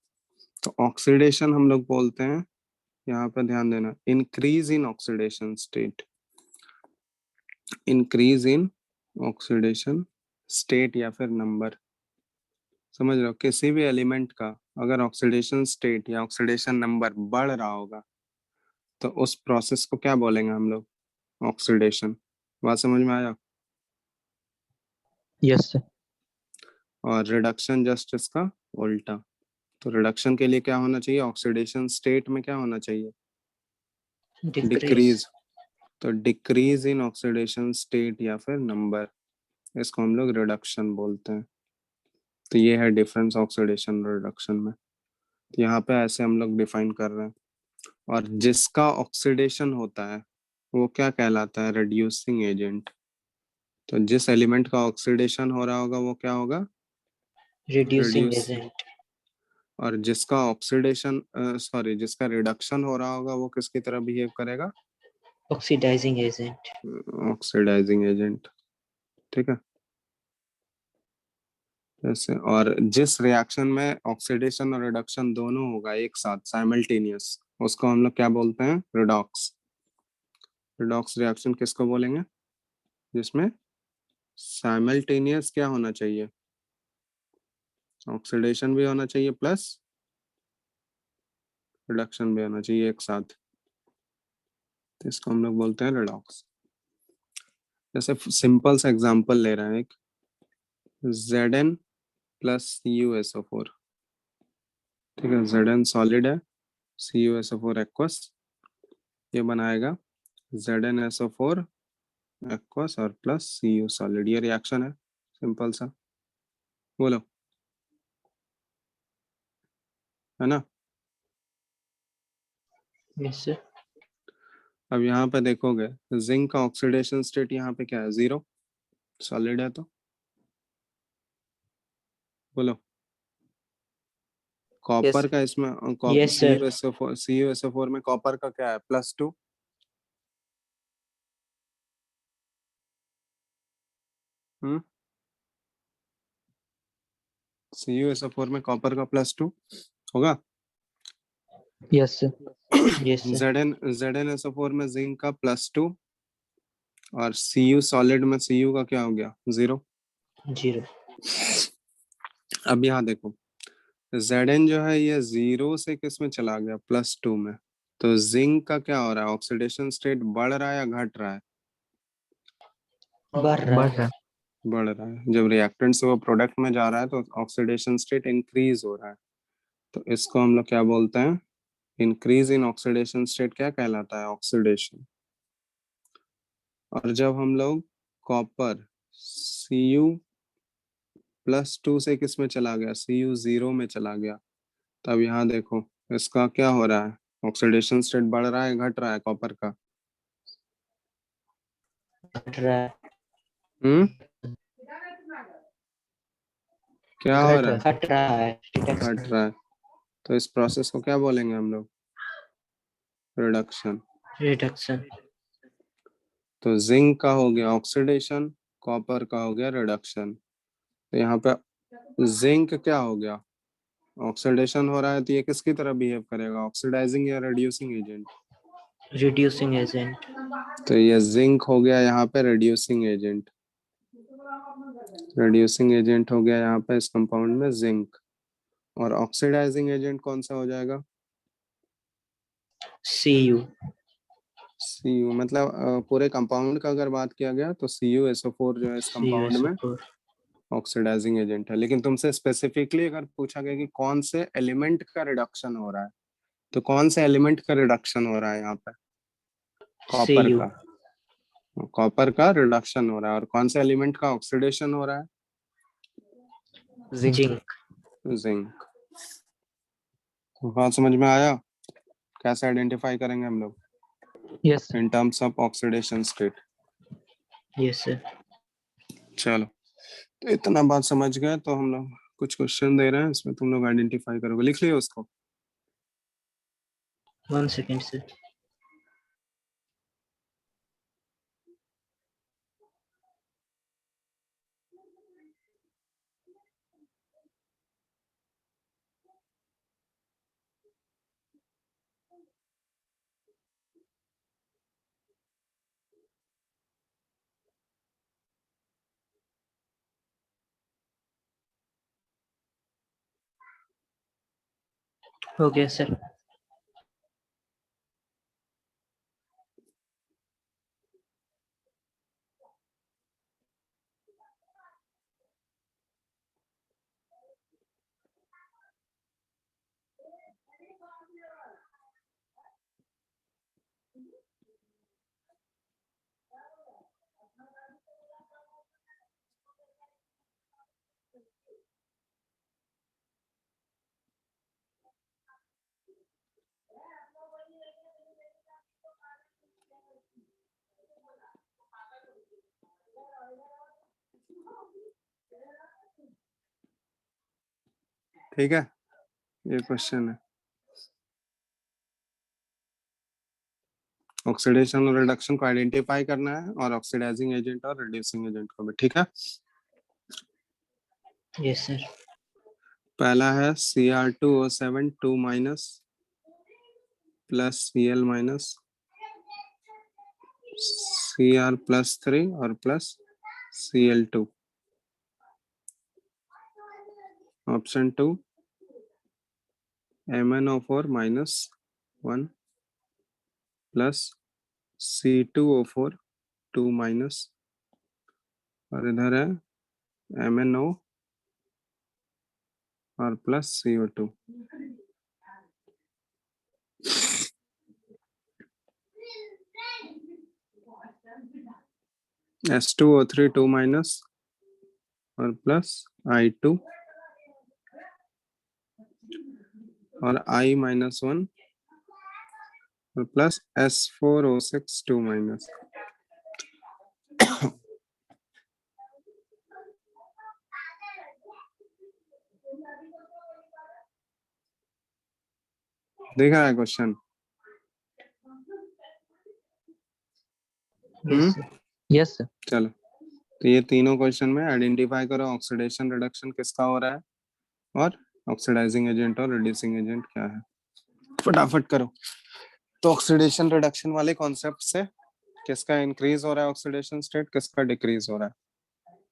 तो ऑक्सीडेशन हम लोग बोलते हैं, यहाँ पे ध्यान देना, increase in oxidation state. Increase in oxidation state या फिर नंबर, समझ रहे हो? किसी भी एलिमेंट का अगर ऑक्सीडेशन स्टेट या ऑक्सीडेशन नंबर बढ़ रहा होगा तो उस प्रोसेस को क्या बोलेंगे हम लोग? ऑक्सीडेशन। बात समझ में आया? Yes sir. और रिडक्शन जस्ट इसका उल्टा। तो रिडक्शन के लिए क्या होना चाहिए? ऑक्सीडेशन स्टेट में क्या होना चाहिए? डिक्रीज। डिक्रीज। तो डिक्रीज इन ऑक्सीडेशन स्टेट या फिर नंबर, इसको हम लोग रिडक्शन बोलते हैं। तो ये है डिफरेंस ऑक्सीडेशन और रिडक्शन में। तो यहाँ पे ऐसे हम लोग डिफाइन कर रहे हैं। और जिसका ऑक्सीडेशन होता है वो क्या कहलाता है? Reducing agent. तो जिस एलिमेंट का ऑक्सीडेशन हो रहा होगा वो क्या होगा? Reducing reduce. एजेंट। और जिसका ऑक्सीडेशन, सॉरी, जिसका रिडक्शन हो रहा होगा वो किसकी तरह बिहेव करेगा? Oxidising agent. ऑक्सीडाइजिंग एजेंट, ठीक है? जैसे, और जिस रिएक्शन में ऑक्सीडेशन और रिडक्शन दोनों होगा एक साथ साइमल्टेनियस, उसको हम लोग क्या बोलते हैं? रिडॉक्स। रिडॉक्स रिएक्शन किसको बोलेंगे? जिसमें साइमल्टेनियस क्या होना चाहिए? ऑक्सीडेशन भी होना चाहिए प्लस रिडक्शन भी होना चाहिए एक साथ। तो इसको हम लोग बोलते हैं रिडॉक्स। जैसे सिंपल सा एग्जांपल ले रहे हैं, एक Zn प्लस CuSO4, ठीक है? Zn सॉलिड है, CuSO4 एक्वस। ये बनाएगा ZnSO4 एक्वस और प्लस Cu सॉलिड। ये रिएक्शन है सिंपल सा, बोलो, है ना? Yes sir. अब यहाँ पे देखोगे जिंक का ऑक्सीडेशन स्टेट यहाँ पे क्या है? 0, सॉलिड है तो। बोलो, कॉपर का इसमें यस सर। CuSO4 में कॉपर का क्या है? +2। हम्म, CuSO4 में कॉपर का +2 होगा। Yes sir. Yes sir. ZnSO4 में जिंक का +2, और Cu सॉलिड में Cu का क्या हो गया? 0। जीरो। अब यहाँ देखो, Zn जो है ये 0 से किस में चला गया? +2 में। तो जिंक का क्या हो रहा है? ऑक्सीडेशन स्टेट बढ़ रहा है या घट रहा है? बढ़ रहा बढ़ है। रहा है। बढ़ रहा है। जब रिएक्टेंट से वो प्रोडक्ट में जा रहा है तो ऑक्सीडेशन स्टेट इंक्रीज हो रहा है। तो इसको हम लोग क्या बोलते हैं? इंक्रीज इन ऑक्सीडेशन स्टेट क्या कहलाता है? ऑक्सीडेशन। और जब हम लोग कॉपर Cu+2 से किस में चला गया? Cu0 में चला गया। तब यहाँ देखो इसका क्या हो रहा है? ऑक्सीडेशन स्टेट बढ़ रहा है घट रहा है कॉपर का? घट रहा है। हम्म, क्या हो रहा है? घट रहा है। घट रहा है। तो इस प्रोसेस को क्या बोलेंगे हम लोग? रिडक्शन। रिडक्शन। तो जिंक का हो गया ऑक्सीडेशन, कॉपर का हो गया रिडक्शन। तो यहाँ पे जिंक क्या हो गया? ऑक्सीडेशन हो रहा है तो ये किसकी तरह बिहेव करेगा? ऑक्सीडाइजिंग या रिड्यूसिंग एजेंट? Reducing agent. तो ये जिंक हो गया यहाँ पे रिड्यूसिंग एजेंट। रिड्यूसिंग एजेंट हो गया यहाँ पे इस कंपाउंड में जिंक। और ऑक्सीडाइजिंग एजेंट कौन सा हो जाएगा? Cu। Cu। मतलब पूरे कंपाउंड का अगर बात किया गया तो CuSO4 जो है इस कंपाउंड में CuSO4। ऑक्सीडाइजिंग एजेंट है। लेकिन तुमसे स्पेसिफिकली अगर पूछा गया कि कौन से एलिमेंट का रिडक्शन हो रहा है, तो कौन से एलिमेंट का रिडक्शन हो रहा है यहाँ पे? Copper Cu। का। कॉपर का रिडक्शन हो रहा है। और कौन से एलिमेंट का ऑक्सीडेशन हो रहा है? जिंक। जिंक। बात समझ में आया? कैसे आइडेंटिफाई करेंगे हम लोग yes in terms of oxidation state? Yes sir. चलो, तो इतना बात समझ गए तो हम लोग कुछ क्वेश्चन दे रहे हैं, इसमें तुम लोग आइडेंटिफाई करोगे। लिख लियो उसको। 1 सेकेंड सर। हो गया सर। ठीक है, ये क्वेश्चन है। ऑक्सीडेशन और रिडक्शन को आइडेंटिफाई करना है, और ऑक्सीडाइजिंग एजेंट और रिड्यूसिंग एजेंट को भी। ठीक है, यस सर। पहला है Cr2O7 2- plus Cl minus, Cr+3 और plus Cl2। Option 2 MnO4-1 plus C2O4 2-, और इधर है MnO और प्लस CO2। S2O3 2- और प्लस I2 और I-1 और प्लस S4O6 2-। देख रहा है question? Yes sir. Yes sir. चलो, तो ये तीनों क्वेश्चन में आइडेंटिफाई करो ऑक्सीडेशन रिडक्शन किसका हो रहा है, और ऑक्सीडाइजिंग एजेंट और रिड्यूसिंग एजेंट क्या है। फटाफट करो। तो ऑक्सीडेशन रिडक्शन वाले कॉन्सेप्ट से किसका इंक्रीज हो रहा है ऑक्सीडेशन स्टेट, किसका डिक्रीज हो रहा है।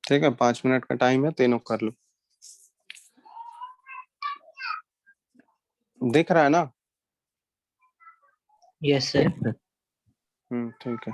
ठीक है, 5 मिनट का टाइम है, तीनों कर लो। दिख रहा है ना? Yes sir. ठीक है।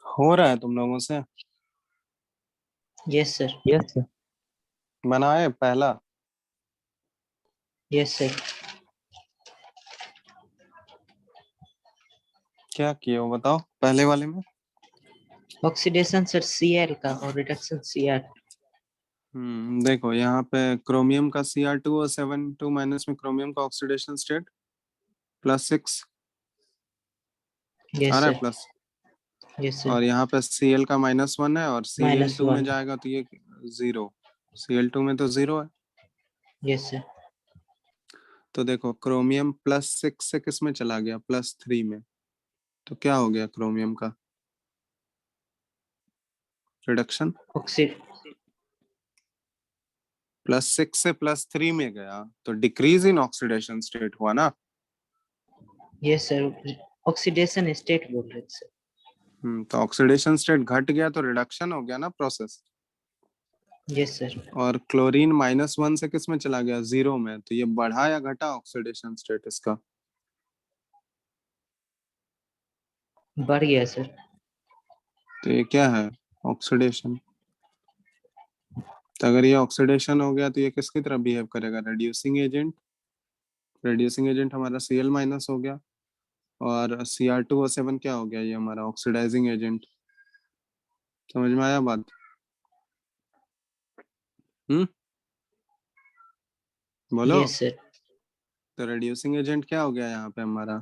हो रहा है तुम लोगों से? Yes, sir. Yes, sir. बनाए पहला? Yes, sir. क्या किए हो बताओ पहले वाले में? Oxidation, sir, Cl का और reduction Cr. देखो यहाँ पे क्रोमियम का Cr2 और 7 माइनस में क्रोमियम का ऑक्सीडेशन स्टेट +6 Yes, आ रहा sir. है प्लस, Yes, sir. और यहाँ पे Cl का -1 है और Cl2 में -1. जाएगा तो ये 0, Cl2 में तो 0 है। Yes, sir. तो देखो क्रोमियम +6 से किस में चला गया, +3 में, तो क्या हो गया क्रोमियम का रिडक्शन? Oxid. +6 से +3 में गया तो डिक्रीज इन ऑक्सीडेशन स्टेट हुआ ना। Yes, sir. Oxidation state बोल रहे थे sir. तो ऑक्सीडेशन स्टेट घट गया तो रिडक्शन हो गया ना प्रोसेस। Yes, sir. और क्लोरीन -1 से किस में चला गया, 0 में, तो ये बढ़ा या घटा ऑक्सीडेशन स्टेट इसका? बढ़ गया sir. तो ये क्या है, ऑक्सीडेशन। तो अगर ये ऑक्सीडेशन हो गया तो ये किसकी तरह बिहेव करेगा, रिड्यूसिंग एजेंट। रिड्यूसिंग एजेंट हमारा Cl- हो गया, और Cr2O7 क्या हो गया, ये हमारा ऑक्सीडाइजिंग एजेंट। समझ में आया बात? बोलो। Yes, sir. तो रिड्यूसिंग एजेंट क्या हो गया यहाँ पे हमारा,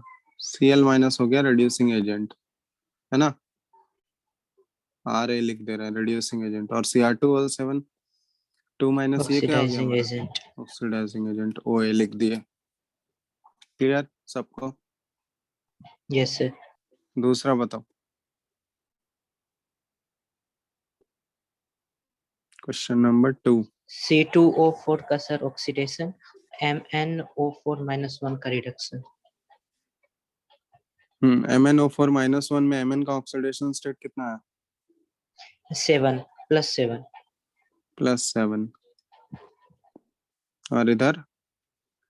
Cl- हो गया रिड्यूसिंग एजेंट, है ना। Ra लिख दे रहे हैं रिड्यूसिंग एजेंट, और Cr2O7 2- ये क्या हो गया Oxidizing हमारा, agent. ऑक्सीडाइजिंग एजेंट, OA लिख दिए। क्लियर सबको? Yes, sir. दूसरा बताओ, क्वेश्चन नंबर 2। C2O4 का सर ऑक्सीडेशन, MnO4-1 का रिडक्शन। MnO4-1 में Mn का ऑक्सीडेशन स्टेट कितना है, 7 +7। +7, और इधर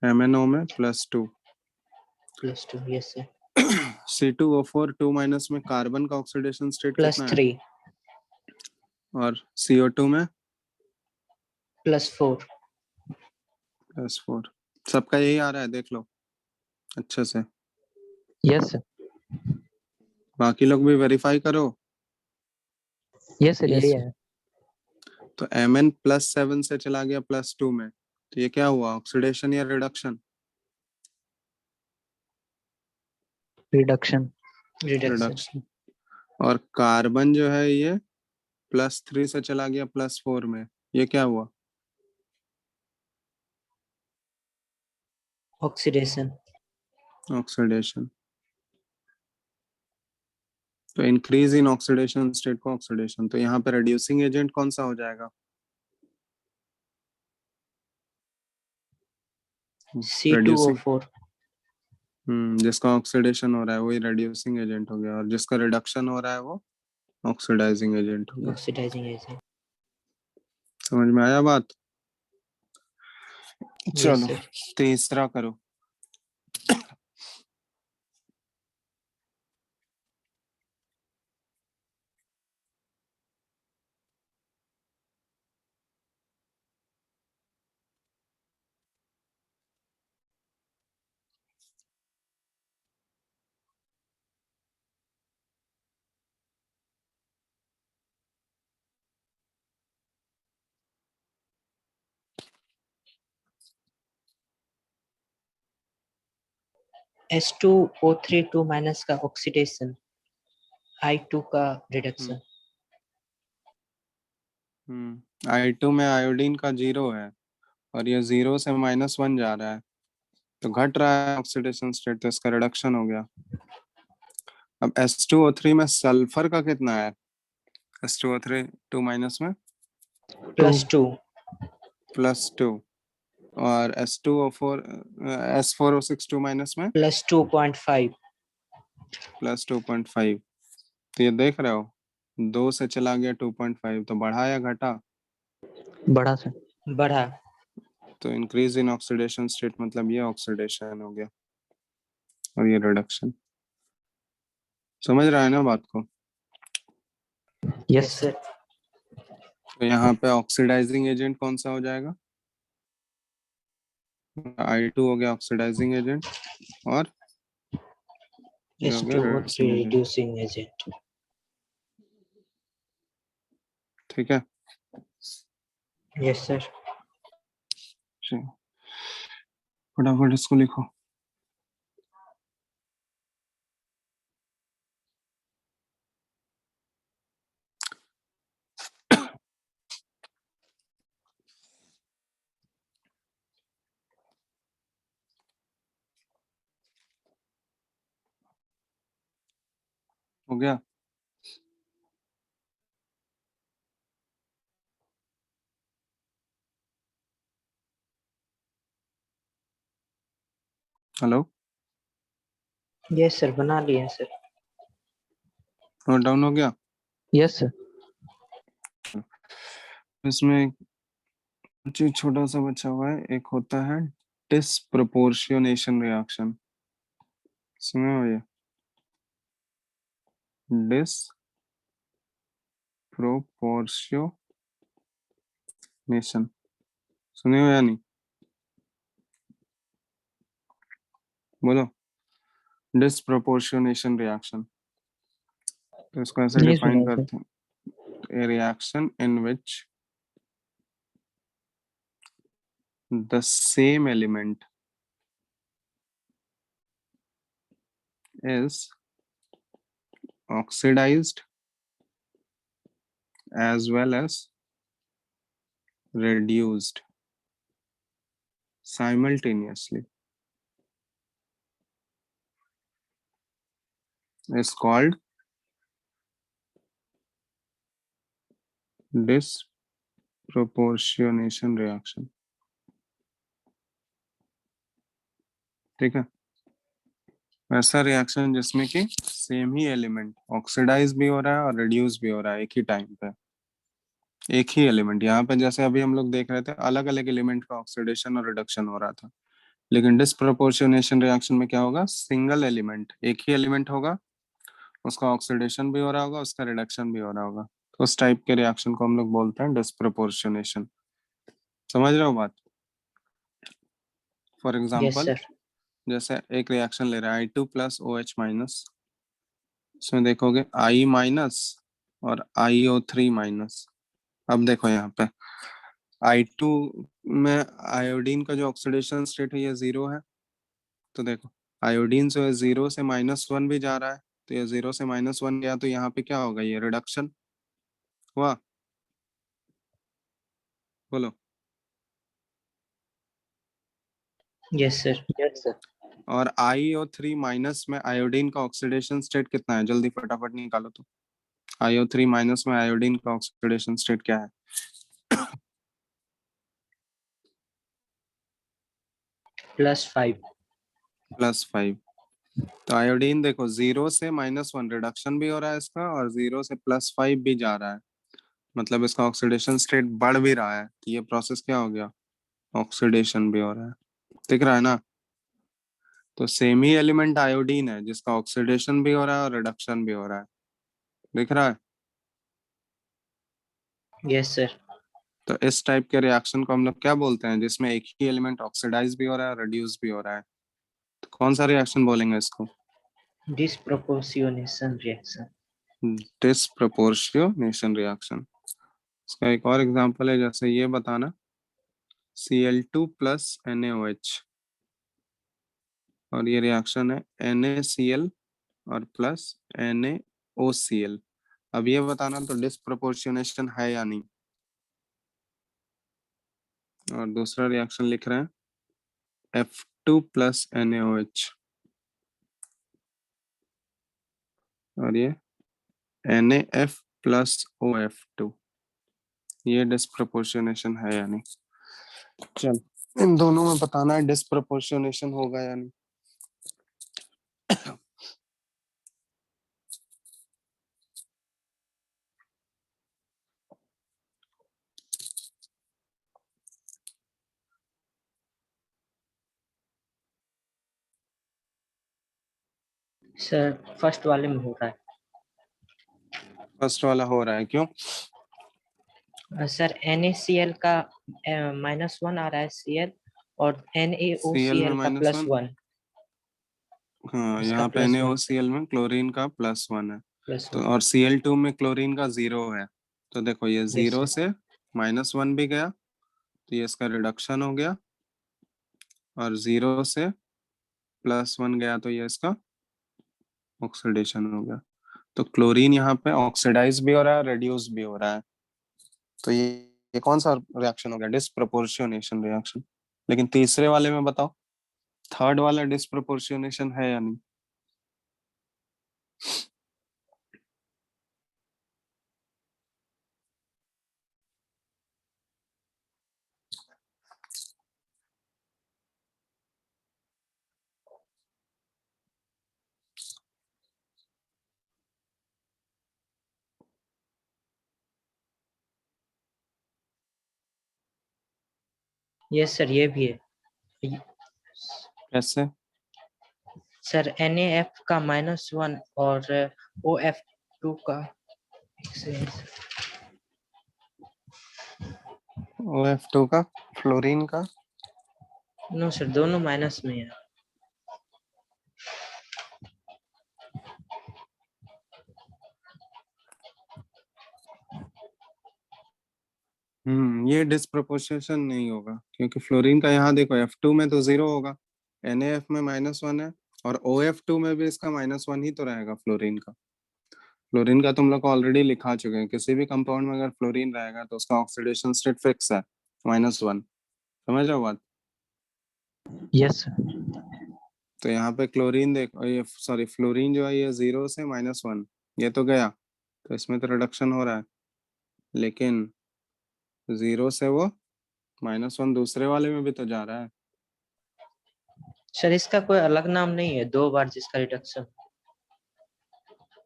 MnO में +2। +2, यस सर। C2O4 2 माइनस में कार्बन का ऑक्सीडेशन स्टेट प्लस कितना है 3 और CO2 में प्लस 4 +4। सबका यही आ रहा है, देख लो अच्छे से, यस सर, बाकी लोग भी वेरीफाई करो। यस सर, यही Yes, है। तो Mn +7 से चला गया +2 में, तो ये क्या हुआ, ऑक्सीडेशन या रिडक्शन? रिडक्शन। reduction. रिडक्शन। और कार्बन जो है ये +3 से चला गया +4 में, ये क्या हुआ? Oxidation. ऑक्सीडेशन। तो इंक्रीज इन ऑक्सीडेशन स्टेट को ऑक्सीडेशन, तो यहाँ पे रिड्यूसिंग एजेंट कौन सा हो जाएगा? Reducing, C2O4. जिसका ऑक्सीडेशन हो रहा है वही रिड्यूसिंग एजेंट हो गया, और जिसका रिडक्शन हो रहा है वो ऑक्सीडाइजिंग एजेंट हो गया। Oxidizing agent. समझ में आया बात? Yes, चलो sir. तीसरा करो। S2O3 2 माइनस का ऑक्सीडेशन, I2 का रिडक्शन। I2 में आयोडीन का 0 है और ये 0 से -1 जा रहा है, तो घट रहा है ऑक्सीडेशन स्टेट, तो इसका रिडक्शन हो गया। अब S2O3 में सल्फर का कितना है? S2O3 2 माइनस में +2 +2, और S2O4 S4O6 2 माइनस में +2.5 +2.5। तो ये देख रहे हो 2 से चला गया 2.5, तो बढ़ा या घटा? बढ़ा सर। बढ़ा। तो इंक्रीज इन ऑक्सीडेशन स्टेट मतलब ये ऑक्सीडेशन हो गया और ये रिडक्शन। समझ रहा है ना बात को? Yes sir. तो यहाँ पे ऑक्सीडाइजिंग एजेंट कौन सा हो जाएगा? I2 हो गया ऑक्सीडाइजिंग एजेंट, और ये हो गया S2O3 reducing agent. Reducing agent. ठीक है, यस सर। चलो फटाफट इसको लिखो। हो गया? हेलो, यस सर, बना लिया सर। नोट डाउन हो गया? Yes sir. इसमें चीज छोटा सा बचा हुआ है, एक होता है डिस्प्रोपोर्शनेशन रिएक्शन। सुने हो ये? डिस्प्रोपोर्शनेशन सुने हो या नहीं? बोलो, डिस्प्रोपोर्शनेशन रिएक्शन। तो इसको ऐसे नहीं डिफाइन सुना सर। करते हैं, a reaction in which the same element is oxidized as well as reduced simultaneously is called disproportionation reaction। ठीक है, ऐसा रिएक्शन जिसमें कि सेम ही एलिमेंट ऑक्सीडाइज भी हो रहा है और रिड्यूस भी हो रहा है एक ही टाइम पे, एक ही एलिमेंट। यहाँ पे जैसे अभी हम लोग देख रहे थे अलग अलग एलिमेंट का ऑक्सीडेशन और रिडक्शन हो रहा था, लेकिन डिस्प्रोपोर्शनेशन रिएक्शन में क्या होगा, सिंगल एलिमेंट, एक ही एलिमेंट होगा, उसका ऑक्सीडेशन भी हो रहा होगा, उसका रिडक्शन भी हो रहा होगा, तो उस टाइप के रिएक्शन को हम लोग बोलते हैं डिस्प्रोपोर्शनेशन। समझ रहे हो बात? For Yes, example, sir. जैसे एक रिएक्शन ले रहा है I2 प्लस OH माइनस, इसमें देखोगे I माइनस और IO3 माइनस। अब देखो यहाँ पे I2 में आयोडीन का जो ऑक्सीडेशन स्टेट है ये 0 है, तो देखो आयोडीन से 0 से -1 भी जा रहा है, तो ये 0 से -1 गया, तो यहाँ पे क्या होगा, ये रिडक्शन हुआ। बोलो। Yes, sir. Yes, sir. और IO3 माइनस में आयोडीन का ऑक्सीडेशन स्टेट कितना है, जल्दी फटाफट निकालो तो। IO3 माइनस में आयोडीन का ऑक्सीडेशन स्टेट क्या है? +5. +5। तो आयोडीन देखो 0 से -1 रिडक्शन भी हो रहा है इसका, और 0 से +5 भी जा रहा है, मतलब इसका ऑक्सीडेशन स्टेट बढ़ भी रहा है, तो ये प्रोसेस क्या हो गया, ऑक्सीडेशन भी हो रहा है। दिख रहा है ना? तो सेम ही एलिमेंट आयोडीन है जिसका ऑक्सीडेशन भी हो रहा है और रिडक्शन भी हो रहा है। दिख रहा है? Yes, sir. तो इस टाइप के रिएक्शन को हम लोग क्या बोलते हैं, जिसमें एक ही एलिमेंट ऑक्सीडाइज भी हो रहा है और रिड्यूस भी हो रहा है, तो कौन सा रिएक्शन बोलेंगे इसको? Disproportionation reaction. Disproportionation reaction. इसका एक और एग्जांपल है, जैसे ये बताना Cl2 प्लस NaOH, और ये रिएक्शन है NaCl और प्लस NaOCl। अब ये बताना तो डिस्प्रपोर्शनेशन है या नहीं। और दूसरा रिएक्शन लिख रहे हैं F2 प्लस NaOH, और ये NaF प्लस OF2, ये डिस्प्रपोर्शनेशन है या नहीं। चल, इन दोनों में बताना है डिस्प्रपोर्शनेशन होगा या नहीं। सर फर्स्ट वाले में हो रहा फर्स्ट वाला हो रहा है, क्यों? है सर NaCl का -1 आ रहा है Cl और Cl में NaOCl का -1, +1 हाँ इसका यहाँ पे +1 NaOCl में क्लोरीन का +1 है, तो +1 और Cl2 में क्लोरीन का 0 है, तो देखो ये यस 0 सर से -1 भी गया, तो ये इसका रिडक्शन हो गया, और 0 से +1 गया, तो ये इसका ऑक्सीडेशन हो गया। तो क्लोरीन यहाँ पे ऑक्सीडाइज भी हो रहा है, रेड्यूस भी हो रहा है, तो ये कौन सा रिएक्शन हो गया, डिस्प्रपोर्शनेशन रिएक्शन। लेकिन तीसरे वाले में बताओ, थर्ड वाला डिस्प्रपोर्शनेशन है या नहीं? यस सर ये भी है कैसे? सर NaF का -1 और OF2 का OF2 का, फ्लोरीन का, नो सर दोनों माइनस में है ये डिस्प्रोपोर्शनेशन नहीं होगा, क्योंकि फ्लोरीन का यहाँ देखो F2 में तो 0 होगा, NaF में -1 है, और OF2 में भी इसका -1 ही तो रहेगा फ्लोरीन का। फ्लोरीन का तुम लोग ऑलरेडी लिखा चुके हैं, किसी भी कंपाउंड में अगर फ्लोरीन रहेगा तो उसका ऑक्सीडेशन स्टेट फिक्स है, -1। समझ रहे हो बात? Yes, sir. तो यहाँ पे क्लोरीन देखो, ये सॉरी फ्लोरीन जो है ये 0 से -1, ये तो गया, तो इसमें तो रिडक्शन हो रहा है, लेकिन 0 से वो -1 दूसरे वाले में भी तो जा रहा है। सर इसका कोई अलग नाम नहीं है 2 बार जिसका रिडक्शन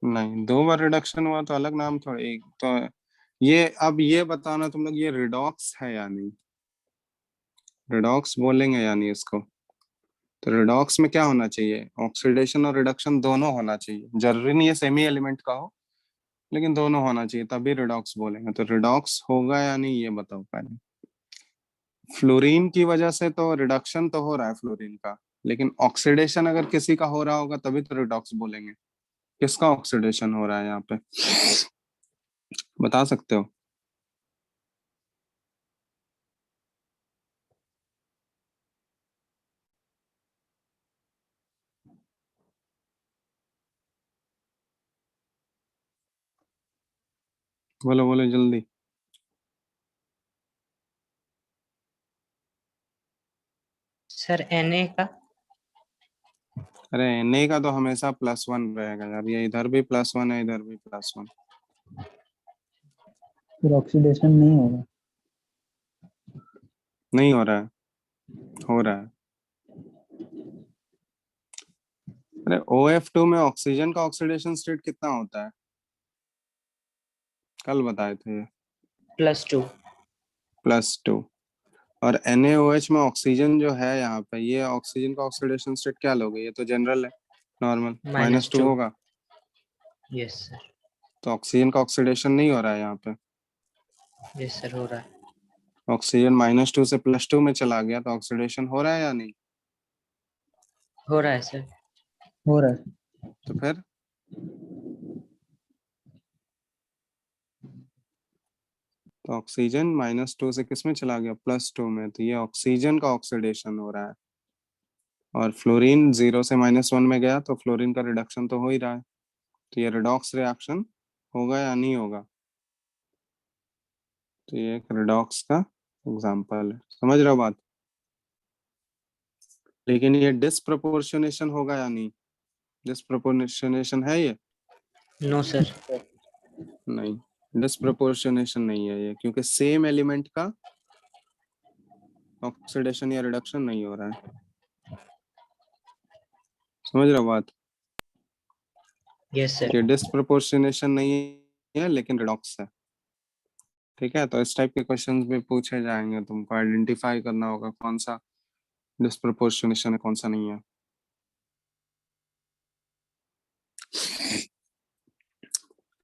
नहीं, 2 बार रिडक्शन हुआ तो अलग नाम थोड़ी तो। ये अब ये बताना तुम लोग, ये रिडॉक्स है या नहीं, रिडॉक्स बोलेंगे या नहीं इसको? तो रिडॉक्स में क्या होना चाहिए, ऑक्सीडेशन और रिडक्शन दोनों होना चाहिए, जरूरी नहीं है सेमी एलिमेंट का हो, लेकिन दोनों होना चाहिए तभी रिडॉक्स बोलेंगे। तो रिडॉक्स होगा या नहीं ये बताओ पहले। फ्लोरीन की वजह से तो रिडक्शन तो हो रहा है फ्लोरीन का, लेकिन ऑक्सीडेशन अगर किसी का हो रहा होगा तभी तो रिडॉक्स बोलेंगे। किसका ऑक्सीडेशन हो रहा है यहाँ पे, बता सकते हो? बोलो बोलो जल्दी। सर Na का। अरे Na का तो हमेशा +1 रहेगा यार, ये इधर भी +1 है, इधर भी +1। फिर ऑक्सीडेशन नहीं होगा। नहीं हो रहा है, हो रहा है। अरे OF2 में ऑक्सीजन का ऑक्सीडेशन स्टेट कितना होता है, कल बताए थे ये, +2। +2। और NaOH में ऑक्सीजन जो है यहाँ पे, ये ऑक्सीजन का ऑक्सीडेशन स्टेट क्या लोगे, ये तो जनरल है, नॉर्मल, -2 -2। होगा। Yes sir. तो ऑक्सीजन का ऑक्सीडेशन नहीं हो रहा है यहाँ पे। यस सर, हो रहा है। ऑक्सीजन -2 से +2 में चला गया तो ऑक्सीडेशन हो रहा है या नहीं? हो रहा है सर। हो रहा है। तो फिर तो ऑक्सीजन -2 से किस में चला गया, +2 में, तो ये ऑक्सीजन का ऑक्सीडेशन हो रहा है। और फ्लोरीन 0 से -1 में गया तो फ्लोरीन का रिडक्शन तो हो ही रहा है, तो ये रिडॉक्स रिएक्शन होगा या नहीं होगा। तो ये एक रिडॉक्स का एग्जांपल है, समझ रहे हो बात। लेकिन ये डिस्प्रपोर्शनेशन होगा या नहीं, डिस्प्रपोर्शनेशन है ये? No sir. नहीं, डिस्प्रपोर्शनेशन नहीं है ये, क्योंकि सेम एलिमेंट का ऑक्सीडेशन या रिडक्शन नहीं हो रहा है, समझ रहे हो बात। Yes sir. ये डिस्प्रपोर्शनेशन नहीं है लेकिन रिडॉक्स है, ठीक है। तो इस टाइप के क्वेश्चंस भी पूछे जाएंगे, तुमको आइडेंटिफाई करना होगा कौन सा डिस्प्रपोर्शनेशन है कौन सा नहीं है।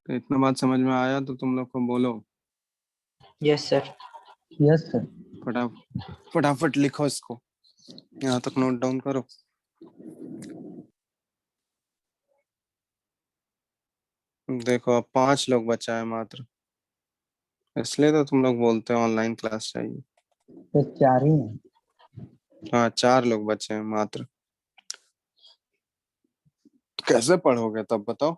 तो इतना बात समझ में आया तो तुम लोग को बोलो। Yes sir. Yes sir. फटाफट लिखो इसको, यहाँ तक नोट डाउन करो। देखो अब 5 लोग बचा है मात्र, इसलिए तो तुम लोग बोलते हो ऑनलाइन क्लास चाहिए। तो 4 ही हैं। हाँ 4 लोग बचे हैं मात्र, कैसे पढ़ोगे तब बताओ।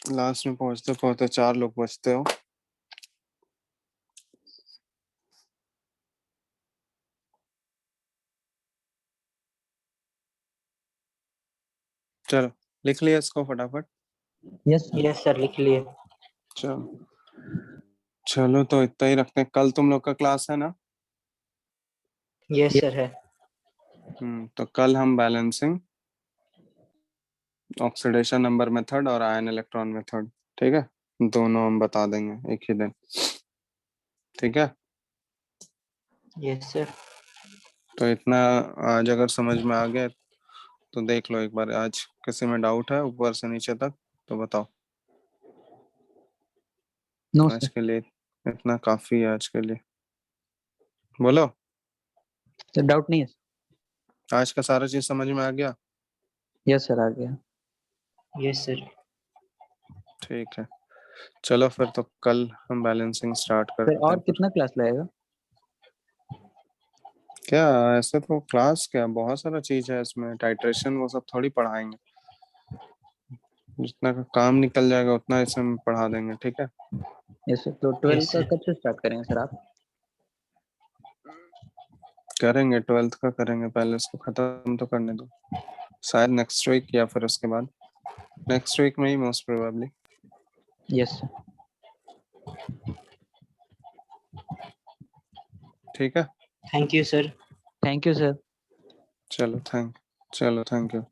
लास्ट में पहुंचते पहुंचते 4 लोग बचते हो। चलो लिख लिया इसको फटाफट। Yes sir. यस सर, लिख लिए। चलो चलो तो इतना ही रखते हैं, कल तुम लोग का क्लास है ना? यस सर है। तो कल हम बैलेंसिंग, ऑक्सीडेशन नंबर मेथड और आयन इलेक्ट्रॉन मेथड, ठीक है, दोनों हम बता देंगे एक ही दिन, ठीक है। Yes sir. तो इतना आज अगर समझ में आ गया तो देख लो एक बार, आज किसी में डाउट है ऊपर से नीचे तक तो बताओ। नो आज सर। के लिए इतना काफी है, आज के लिए बोलो। सर डाउट नहीं है। आज का सारा चीज समझ में आ गया? यस सर, आ गया। Yes sir. ठीक है, चलो फिर तो कल हम बैलेंसिंग स्टार्ट सर करते और हैं फिर। कितना क्लास लगेगा? क्या ऐसे तो क्लास क्या बहुत सारा चीज है इसमें, टाइट्रेशन वो सब थोड़ी पढ़ाएंगे, जितना का काम निकल जाएगा उतना इसमें पढ़ा देंगे, ठीक है। Yes sir. तो 12 यस का सर। कब से स्टार्ट करेंगे सर आप? करेंगे 12th का करेंगे, पहले इसको खत्म तो करने दो, शायद नेक्स्ट वीक या फिर उसके बाद, नेक्स्ट वीक में ही मोस्ट प्रोबेबली। Yes sir. ठीक है, thank you sir. Thank you sir. चलो थैंक यू।